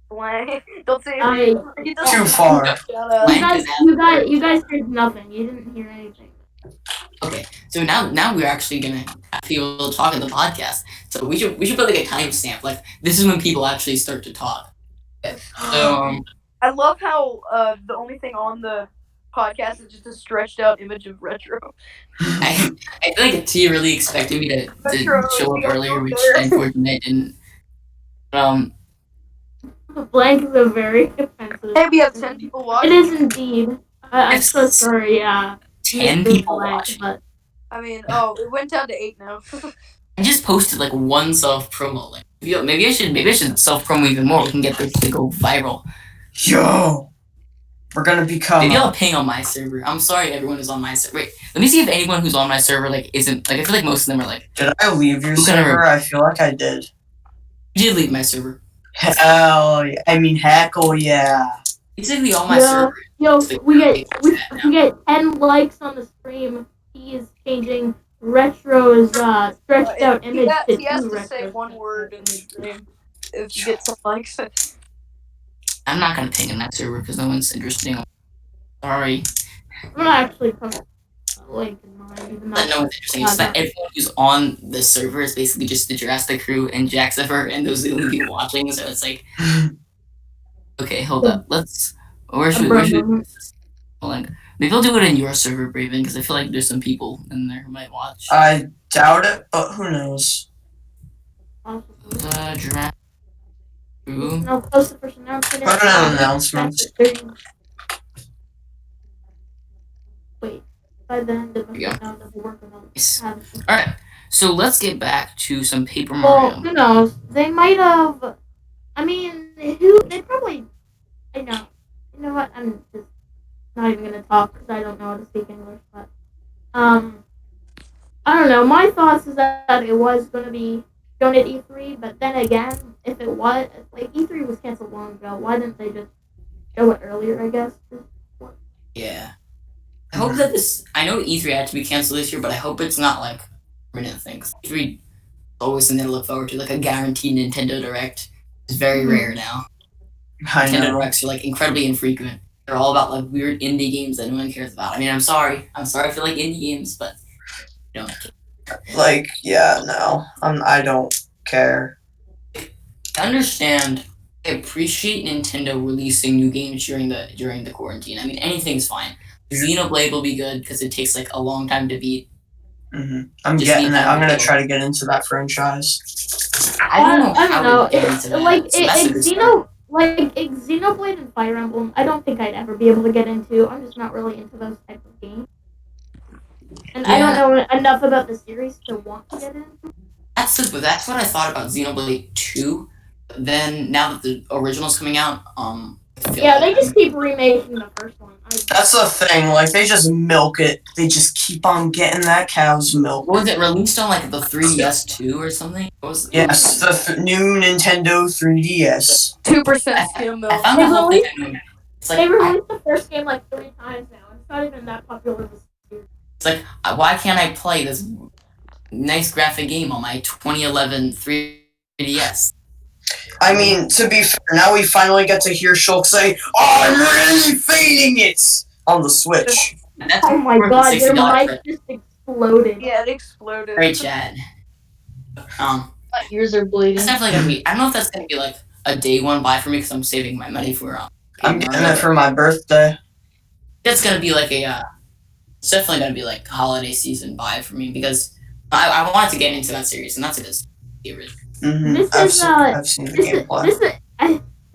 Blank. Don't say his I- name. He doesn't Too far. shout out. Blank. You guys heard nothing. You didn't hear anything. Okay, so now we're actually gonna have people talk in the podcast. So we should put like a timestamp. Like this is when people actually start to talk. Okay, so I love how the only thing on the podcast is just a stretched out image of Retro. I feel like T really expected me to Retro, show you up gotta earlier, go which there. unfortunately I didn't. Blank is a very offensive. Hey, we have 10 people It watching. is indeed. I'm so sorry. Yeah. 10 Mr. people Blank, watching. but I mean, it went down to 8 now. I just posted like one self promo link. Maybe I should self promo even more. We can get this to go viral. Yo! We're gonna become. Maybe I'll ping on my server. I'm sorry, everyone who's on my server. Wait, let me see if anyone who's on my server like isn't like. I feel like most of them are like. Did I leave your Who can I server? I feel like I did. You did leave my server. Hell, heckle, yeah. Basically, all my Yeah. server. yo, we now. get 10 likes on the stream. He is changing Retro's stretched out image to he has two to Retro say one stretched word out. in the stream if you get some likes. I'm not gonna ping in that server because no one's interested. Sorry, I'm gonna actually put a link in mine, even but no though one's interesting. It's that everyone who's on the server is basically just the Drastic crew and Jack server, and those are the only people watching. So it's like, okay, hold up. Where should we? Hold on. Maybe I'll do it in your server, Braven, because I feel like there's some people in there who might watch. I doubt it, but who knows? Drastic crew. No, post the first announcement. What are announcements? Wait, by the end of the Yeah. round of work on Nice. having- All right, so let's get back to some Paper Well, Mario. who knows? They might have. I mean, they probably. I know. You know what? I'm just not even gonna talk because I don't know how to speak English. But I don't know. My thoughts is that it was gonna be shown at E3, but then again, if it was like E3 was canceled long ago, why didn't they just show it earlier? I guess. Yeah. I hope that this. I know E3 had to be canceled this year, but I hope it's not like permanent things. E3 is always something to look forward to, like a guaranteed Nintendo Direct. It's very rare now. I Nintendo know. Directs are like incredibly infrequent. They're all about like weird indie games that no one cares about. I mean, I'm sorry if you like indie games, but you know. Like, yeah, no. I don't care. I understand. I appreciate Nintendo releasing new games during the quarantine. I mean, anything's fine. Xenoblade will be good because it takes like a long time to beat. I'm Just getting need that. I'm to gonna go. try to get into that franchise. I don't know I how don't know. to get into that. Like So that's a good start. Xenoblade and Fire Emblem, I don't think I'd ever be able to get into. I'm just not really into those type of games, and I don't know enough about the series to want to get in. That's what I thought about Xenoblade 2. But then now that the original's coming out, I feel Yeah, like they just keep remaking the first one. That's the thing. Like, they just milk it. They just keep on getting that cow's milk. what was it released on like the 3DS 2 or something? What was Yes, the new Nintendo 3DS. 2% skim milk. I found the whole thing annoying. It's They like released the first game like 3 times now. It's not even that popular. it's like why can't I play this nice graphic game on my 2011 3DS. I mean, to be fair, now we finally get to hear Shulk say, "I'm really feeling it" on the Switch. That's Oh my worth the god, your $60 mic just exploded. Yeah, it exploded. Great chat. My ears are bleeding. That's definitely gonna be. I don't know if that's gonna be like a day one buy for me because I'm saving my money for. I'm getting it for my birthday. That's gonna be like a. It's definitely gonna be like a holiday season buy for me because I wanted to get into that series and that's a good series. Mm-hmm. This I've, is, I've seen the gameplay.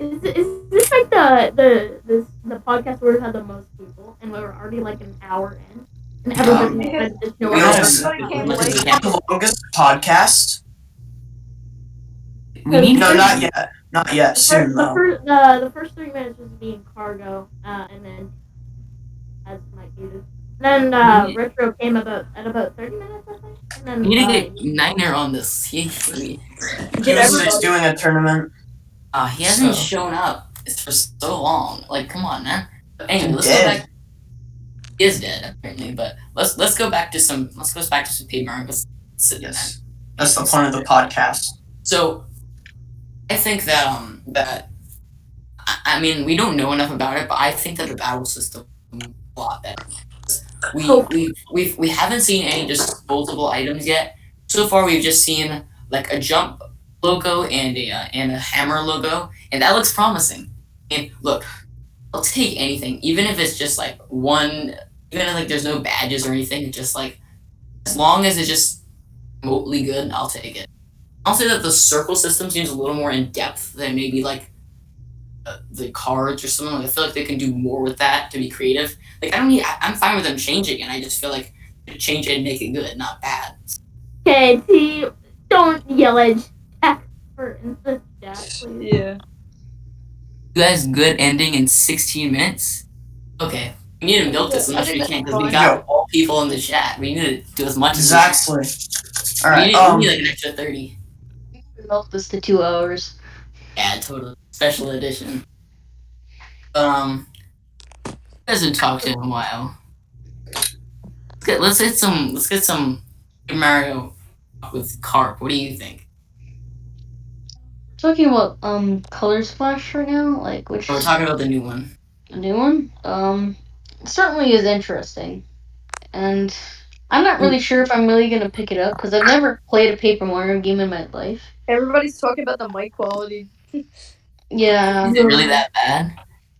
Is this like the podcast where we had the most people and we were already like an hour in and everybody had just no Yes. idea. The longest podcast? We need No, to. not yet. Not yet. Soon though. The first 3 minutes was being cargo, and then as my muted. Then retro came at about 30 minutes, I think. And then We need to get Niner on this. He's doing a tournament. He hasn't shown up for so long. Like, come on, man. But anyway, let's Dead. go back. He is dead apparently, but let's go back to some paper and Yes. That's the point of the podcast. So, I think that I mean we don't know enough about it, but I think that the battle system is a lot better. We haven't seen any disposable items yet. So far, we've just seen like a jump logo and a hammer logo, and that looks promising. And look, I'll take anything, even if it's just like one, even if like there's no badges or anything. It's just like as long as it's just remotely good, I'll take it. I'll say that the circle system seems a little more in depth than maybe like the cards or something. Like, I feel like they can do more with that to be creative. Like I'm fine with them changing it. I just feel like change it and make it good, not bad. Okay, T, don't yell at Jack for the chat, please. Yeah. You guys, good ending in 16 minutes. Okay, we need to milk this as much as we can because we got all people in the chat. We need to do as much Exactly. as All right. we need like an extra 30. Milk this to 2 hours. Yeah, totally. Special edition. Hasn't talked in a while. Let's get some Super Mario with Carp. What do you think? Talking about Color Splash right now, like which We're talking about the new one. a new one. It certainly is interesting, and I'm not really sure if I'm really gonna pick it up because I've never played a Paper Mario game in my life. Everybody's talking about the mic quality. Yeah, Is it really that bad?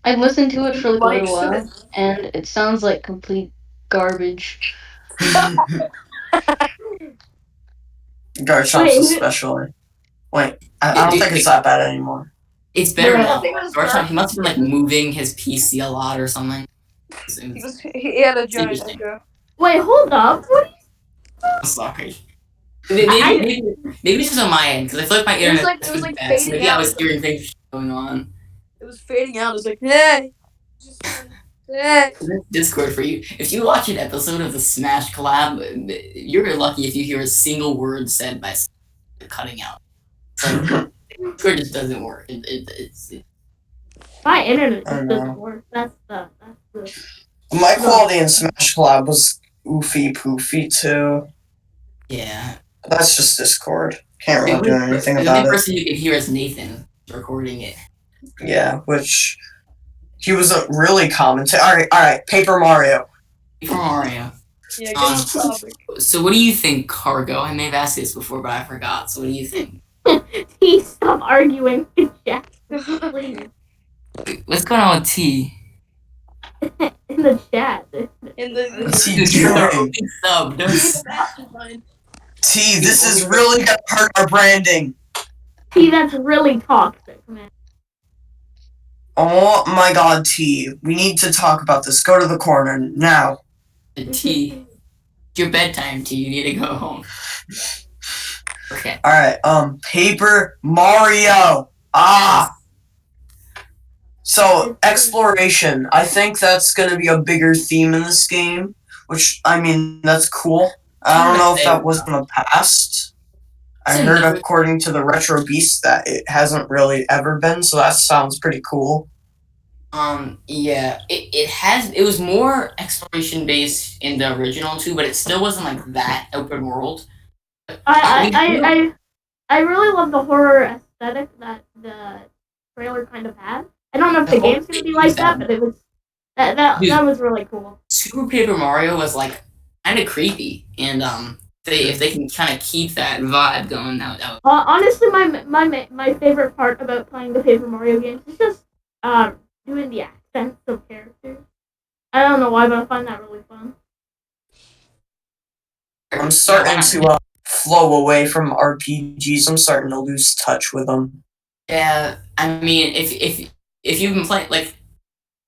I listened to it for like a little Mike's- while, and it sounds like complete garbage. Guard shops especially. Wait, I don't think it's that bad anymore. It's better Yeah. now. I think it was Garchomp, he must have been like moving his PC a lot or something. He had a giant interesting. echo. Wait, hold up. What? I'm sorry. Maybe it's just on my end because I feel like my It was internet like- is it was like bad. So fading maybe I out. was hearing things going on. It was fading out. It was like, hey. Just, hey. Discord for you. If you watch an episode of the Smash collab, you're lucky if you hear a single word said by cutting out. So Discord just doesn't work. It's My internet I just know. doesn't work. That's the. My quality in Smash Collab was oofy poofy too. yeah. That's just Discord. Can't really do anything The about only it. person you can hear is Nathan recording it. Yeah, which he wasn't really commenting. All right. Paper Mario. For Mario. Yeah, get on topic. So what do you think, Cargo? I may have asked this before, but I forgot. So what do you think? T, stop arguing with Jack, please. What's going on with T? In the chat. In the What's he Dude, you're our doing? only sub. Don't T, this is really gonna hurt our branding. T, that's really toxic, man. Oh my god, T. We need to talk about this. Go to the corner now. T. It's your bedtime, T. You need to go home. Okay. Alright, Paper Mario. So, exploration. I think that's gonna be a bigger theme in this game. Which, I mean, that's cool. I don't know if that was in the past. I heard according to the Retro Beast that it hasn't really ever been, so that sounds pretty cool. Yeah. It was more exploration based in the original too, but it still wasn't like that open world. I really love the horror aesthetic that the trailer kind of had. I don't know if the game's gonna be like that, but it was that was really cool. Super Paper Mario was like kind of creepy, and if they can kind of keep that vibe going, that would. Honestly, my favorite part about playing the Paper Mario games is just doing the accents of characters. I don't know why, but I find that really fun. I'm starting to flow away from RPGs. I'm starting to lose touch with them. Yeah, I mean, if you've been playing, like,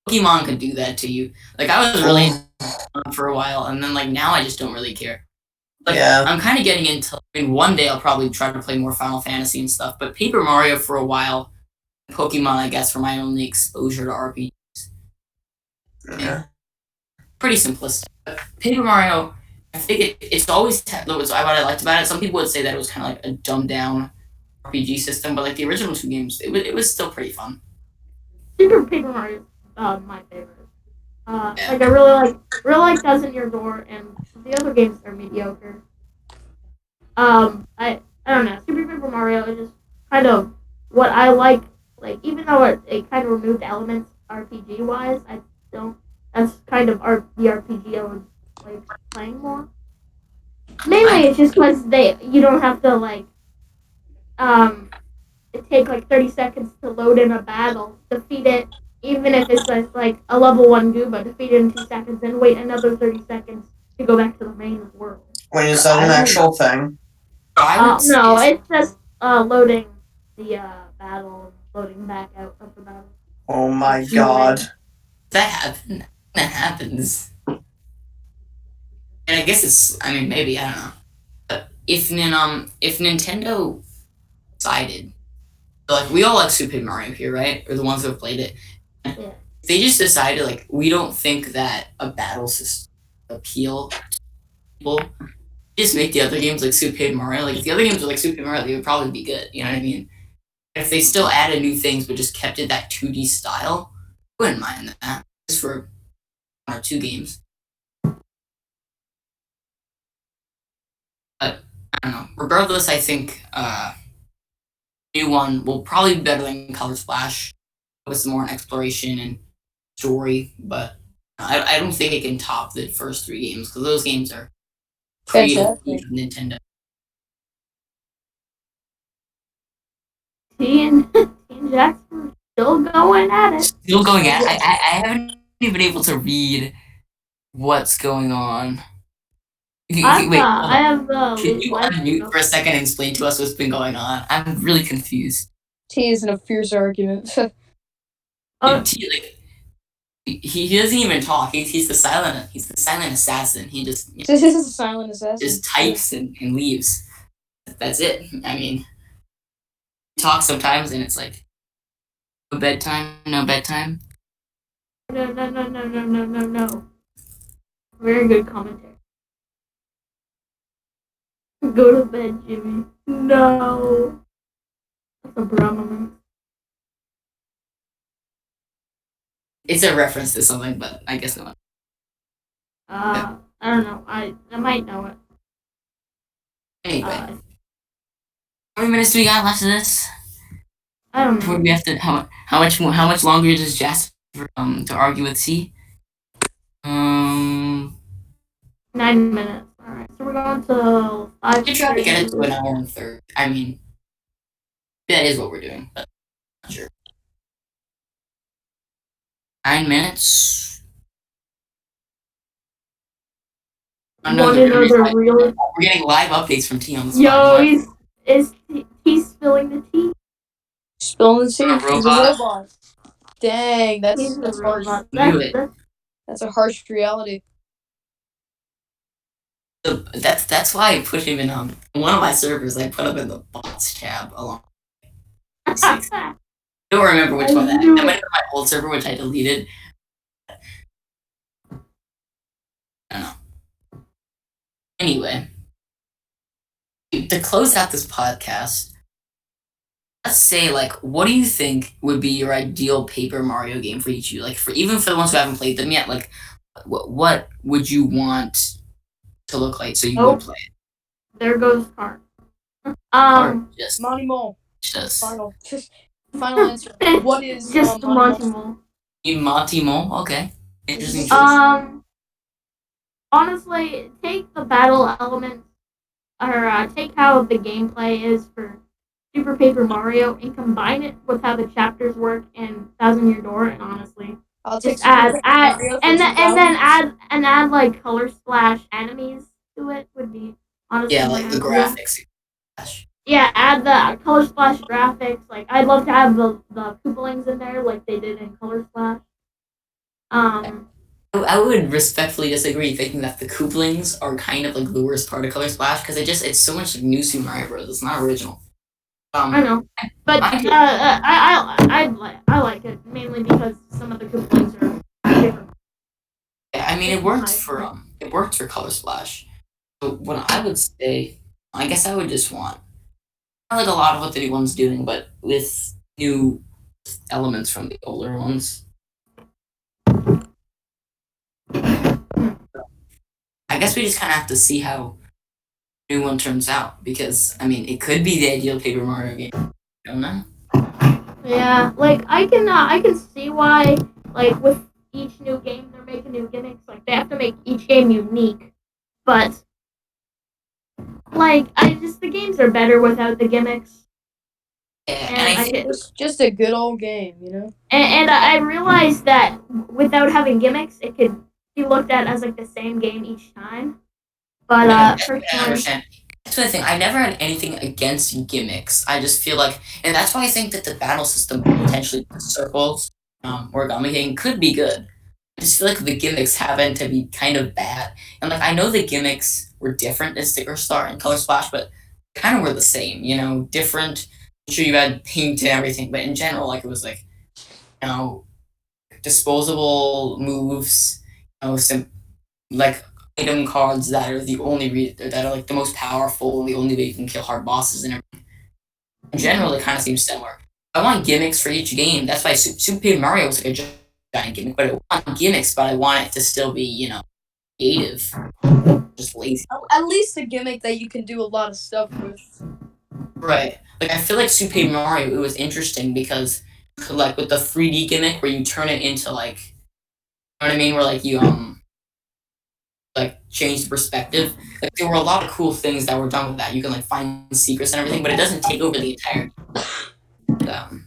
Pokemon could do that to you. Like, I was really into Pokemon for a while, and then, like, now I just don't really care. Like, Yeah. I'm kind of getting into, I mean, one day I'll probably try to play more Final Fantasy and stuff, but Paper Mario for a while, Pokemon, I guess, for my only exposure to RPGs. Yeah. Pretty simplistic. But Paper Mario, I think it's always, what I liked about it, some people would say that it was kind of like a dumbed down RPG system, but like the original two games, it was still pretty fun. Super Paper Mario is my favorite. Like I really like Dozen in Your Door, and the other games are mediocre. I don't know. Super Paper Mario is just kind of what I like. Like even though it kind of removed elements RPG wise, I don't. That's kind of the RPG I would like playing more. Mainly, it's just because you don't have to like it take like 30 seconds to load in a battle, defeat it, even if it's like a level 1 Gooba, defeat it in 2 seconds, then wait another 30 seconds to go back to the main world. Wait, is that an actual thing? No, it's just loading the battle and loading back out of the battle. Oh my god. That happens. And I guess it's, I mean, maybe, I don't know. But if Nintendo decided, like, we all like Super Paper Mario here, right? Or the ones who have played it. Yeah. They just decided, like, we don't think that a battle system appeal to people. Just make the other games like Super Paper Mario. Like, if the other games were like Super Paper Mario, they would probably be good. You know what I mean? If they still added new things but just kept it that 2D style, I wouldn't mind that. Just for 1 or 2 games. But I don't know. Regardless, I think new one will probably be better than Color Splash. With some more exploration and story, but I don't think it can top the first 3 games because those games are pretty Nintendo. T and Jackson still going at it. Still going at it. I haven't even been able to read what's going on. Wait, I have can you unmute for a second and explain to us what's been going on? I'm really confused. T is in a fierce argument. T, like, he doesn't even talk. He's the silent assassin. He just This is a silent assassin. Just types and leaves. That's it. I mean, he talks sometimes and it's like no bedtime. No. Very good commentary. Go to bed, Jimmy. No. That's a problem. It's a reference to something, but I guess not. I don't know. I might know it. Anyway, how many minutes do we got left of this? I don't know. We have to. How much longer does Jasper to argue with C? 9 minutes. All right, so we're going to 5. You try to get it to an hour and 30. I mean, that is what we're doing, but not sure. 9 minutes. We're getting live updates from T on the spot. Yo, he's spilling the tea. Spilling the tea. He's a robot. Dang, that's harsh. That's a harsh reality. That's why I put him in one of my servers. I put him in the bots tab along. I don't remember which one that. That might have been my old server, which I deleted. I don't know. Anyway, to close out this podcast, let's say, like, what do you think would be your ideal Paper Mario game for each of you? Like, even for the ones who haven't played them yet, like, what would you want to look like so you would play it? there goes Car. Or just Monty Mole. just Final answer. What is just Monty Monty Mole? Mole. Monty Mole. Okay, interesting choice. Honestly, take the battle elements, or take how the gameplay is for Super Paper Mario, and combine it with how the chapters work in Thousand Year Door, and honestly, I'll take just Super Paper Mario for and then 2000. add like color splash enemies to it would be honestly Yeah, my like the ideal. graphics. Gosh. Yeah, add the color splash graphics. Like I'd love to have the Koopalings in there, like they did in Color Splash. I would respectfully disagree, thinking that the Koopalings are kind of like the worst part of Color Splash because it's so much like new Super Mario Bros. It's not original. I know, but I like it mainly because some of the Koopalings are different. I mean, it worked for Color Splash. So what I would say, I guess I would just want I like a lot of what the new one's doing, but with new elements from the older ones. I guess we just kind of have to see how the new one turns out because I mean, it could be the ideal Paper Mario game. I don't know. Yeah, like I can see why like with each new game they're making new gimmicks. Like they have to make each game unique, but like I just the games are better without the gimmicks. Yeah, And and I I think get, It's just a good old game, you know. and I realized that without having gimmicks, it could be looked at as like the same game each time. But I personally, understand. That's the thing. I never had anything against gimmicks. I just feel like, and that's why I think that the battle system potentially circles, origami king could be good. I just feel like the gimmicks happen to be kind of bad. And like I know the gimmicks were different in Sticker Star and Color Splash, but kind of were the same. Different. Sure, you had paint and everything, but in general, like it was like you know disposable moves, like item cards that are the only that are like the most powerful and the only way you can kill hard bosses and everything. In general, it kind of seems similar. I want gimmicks for each game. That's why Super Paper Mario was like a giant gimmick, but I want gimmicks, but I want it to still be creative, just lazy. At least a gimmick that you can do a lot of stuff with. Right. Like I feel like Super Paper Mario, it was interesting because like with the 3D gimmick where you turn it into like you know what I mean, where like you like change the perspective. Like there were a lot of cool things that were done with that. You can like find secrets and everything, but it doesn't take over the entire. Um,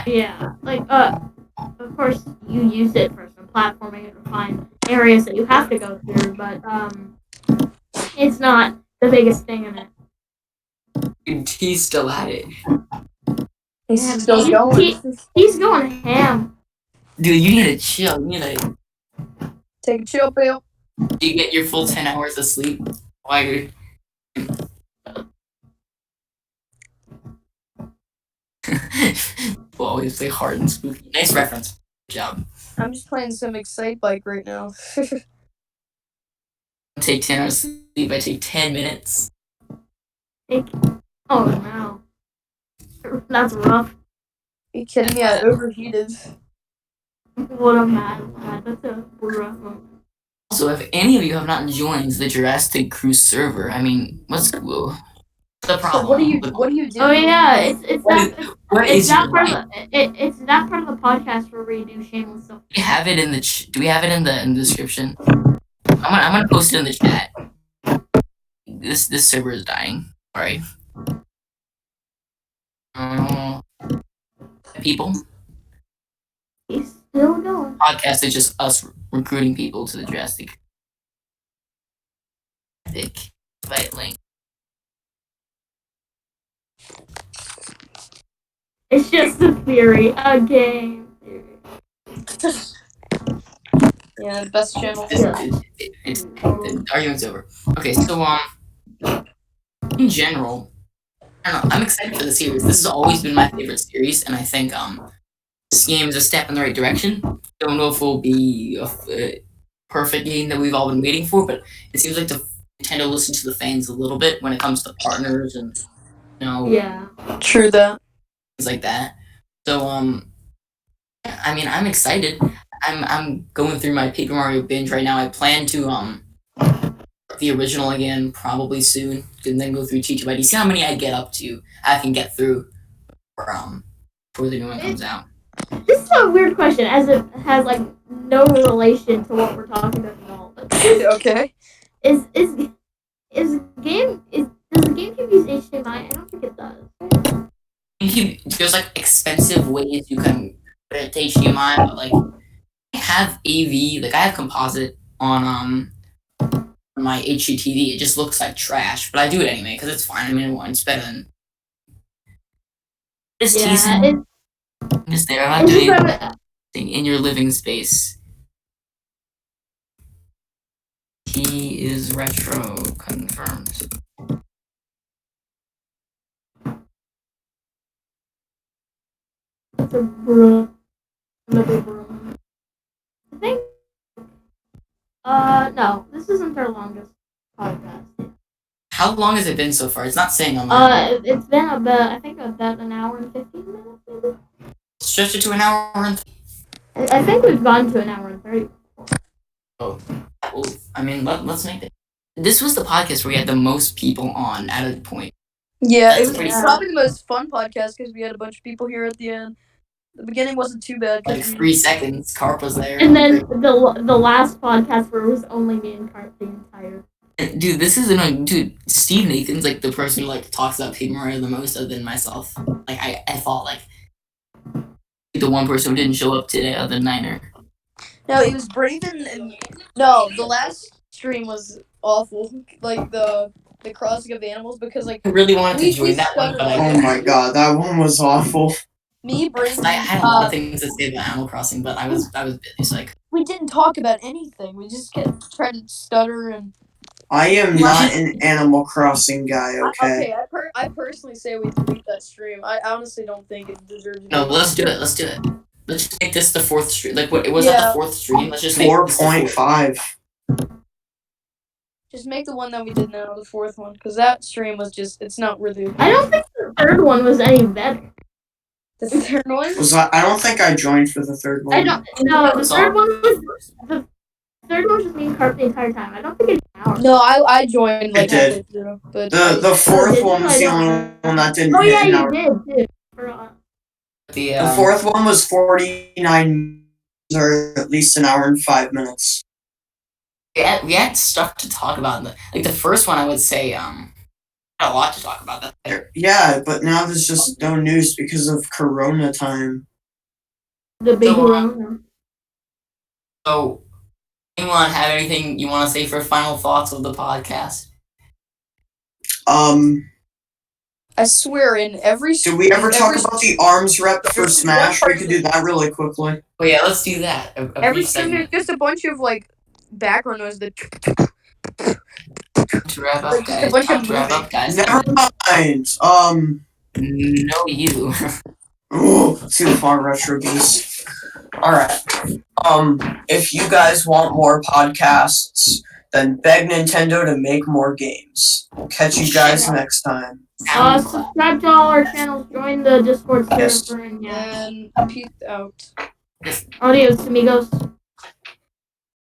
yeah, like of course you use it for some platforming and to find areas that you have to go through, but it's not the biggest thing in it. he's still at it, He's Man, still going. he's going ham. dude. You need to chill. You need to. Take a chill pill. Do you get your full 10 hours of sleep while you're. We'll always play hard and spooky. Nice reference. Good job. I'm just playing some Excite Bike right now. I take 10 hours of sleep. I take 10 minutes. Oh no, that's rough. Are you kidding me? I overheated. What a mad lad. That's a rough moment. Also, if any of you have not joined the Jurassic Cruise server, I mean, what's the problem? What are you doing? Oh yeah, it's What it's is that your part life? it's that part of the podcast where we do shameless stuff. Do we have it in the do we have it in the description? I'm gonna post it in the chat. This server is dying. Sorry. People. He's still going. Podcast is just us recruiting people to the Drastic. Invite link. It's just a theory, a game theory. Yeah, best channel. The argument's over. Okay, so in general, I don't know. I'm excited for the series. This has always been my favorite series, and I think this game is a step in the right direction. Don't know if it will be a perfect game that we've all been waiting for, but it seems like Nintendo listens to the fans a little bit when it comes to partners and Yeah. True that. things like that. So I mean, I'm excited. I'm going through my Paper Mario binge right now. I plan to the original again probably soon, and then go through Teach by D. See how many I get up to. I can get through before the new one comes out. This is a weird question, as it has like no relation to what we're talking about at all. But Okay. does the game use HDMI? I don't think it does. There's like expensive ways you can put it to HDMI, but like I have AV, like I have composite on my HDTV. It just looks like trash, but I do it anyway because it's fine. I mean, it's better than it's decent. Just there, I'm not doing anything in your living space. He is retro confirmed. It's a bruh. Another bruh. I think. No, this isn't our longest podcast. How long has it been so far? It's not saying on my. It's been about an hour and 15 minutes, maybe. Stretch it to an hour and. I think we've gone to an hour and 30. Oh, well, I mean, let's make it. This was the podcast where we had the most people on at a point. Yeah, it That's was probably the most fun podcast because we had a bunch of people here at the end. The beginning wasn't too bad. Like 3 seconds, Carp was there. And then the last podcast where it was only me and Carp the entire. Dude, this is dude. Steve Nathan's like the person who like talks about Paper Mario the most, other than myself. Like I thought like the one person who didn't show up today, other than Niner. No, it was Braden and no. The last stream was awful. Like the crossing of the animals because like I really wanted to we join that one, stuttered. but I Oh my god, that one was awful. me, Braden, I had a lot of things to say about Animal Crossing, but I was busy. So like we didn't talk about anything. We just tried to stutter and. I am not an Animal Crossing guy, okay? I personally say we delete that stream. I honestly don't think it deserves. no, let's do it. Let's do it. Let's just make this the 4th stream. Like what? It was that the 4th stream. Let's just make this the 4th. 4.5. Just make the one that we did now, the 4th one, because that stream was just—it's not really. I don't think the third one was any better. The third one. I don't think I joined for the third one. I don't. No, the third one was the third one was just me and Carp the entire time. I don't think it's an hour. No, I joined like I did. halfway through, but The 4th one was the only one that didn't Oh hit yeah, an you hour. did too. The The 4th one was 49 or at least an hour and 5 minutes. we had stuff to talk about. Like the first one, I would say had a lot to talk about. That Yeah, but now there's just no news because of Corona time. The big So, one. So, anyone have anything you want to say for final thoughts of the podcast? I swear in every. Did we ever talk every- about the arms rep for Smash? We could do that really quickly. Oh yeah, let's do that. A Every brief stream segment there's just a bunch of like background noise that. to wrap up, Like, just a guys. bunch of To wrap up, guys. Never mind. No, you. Ooh, too far retro geese. Alright. If you guys want more podcasts, then beg Nintendo to make more games. We'll catch you guys next time. Subscribe to all our channels. Join the Discord server. Yes. And yeah. And peace out. Adios, amigos.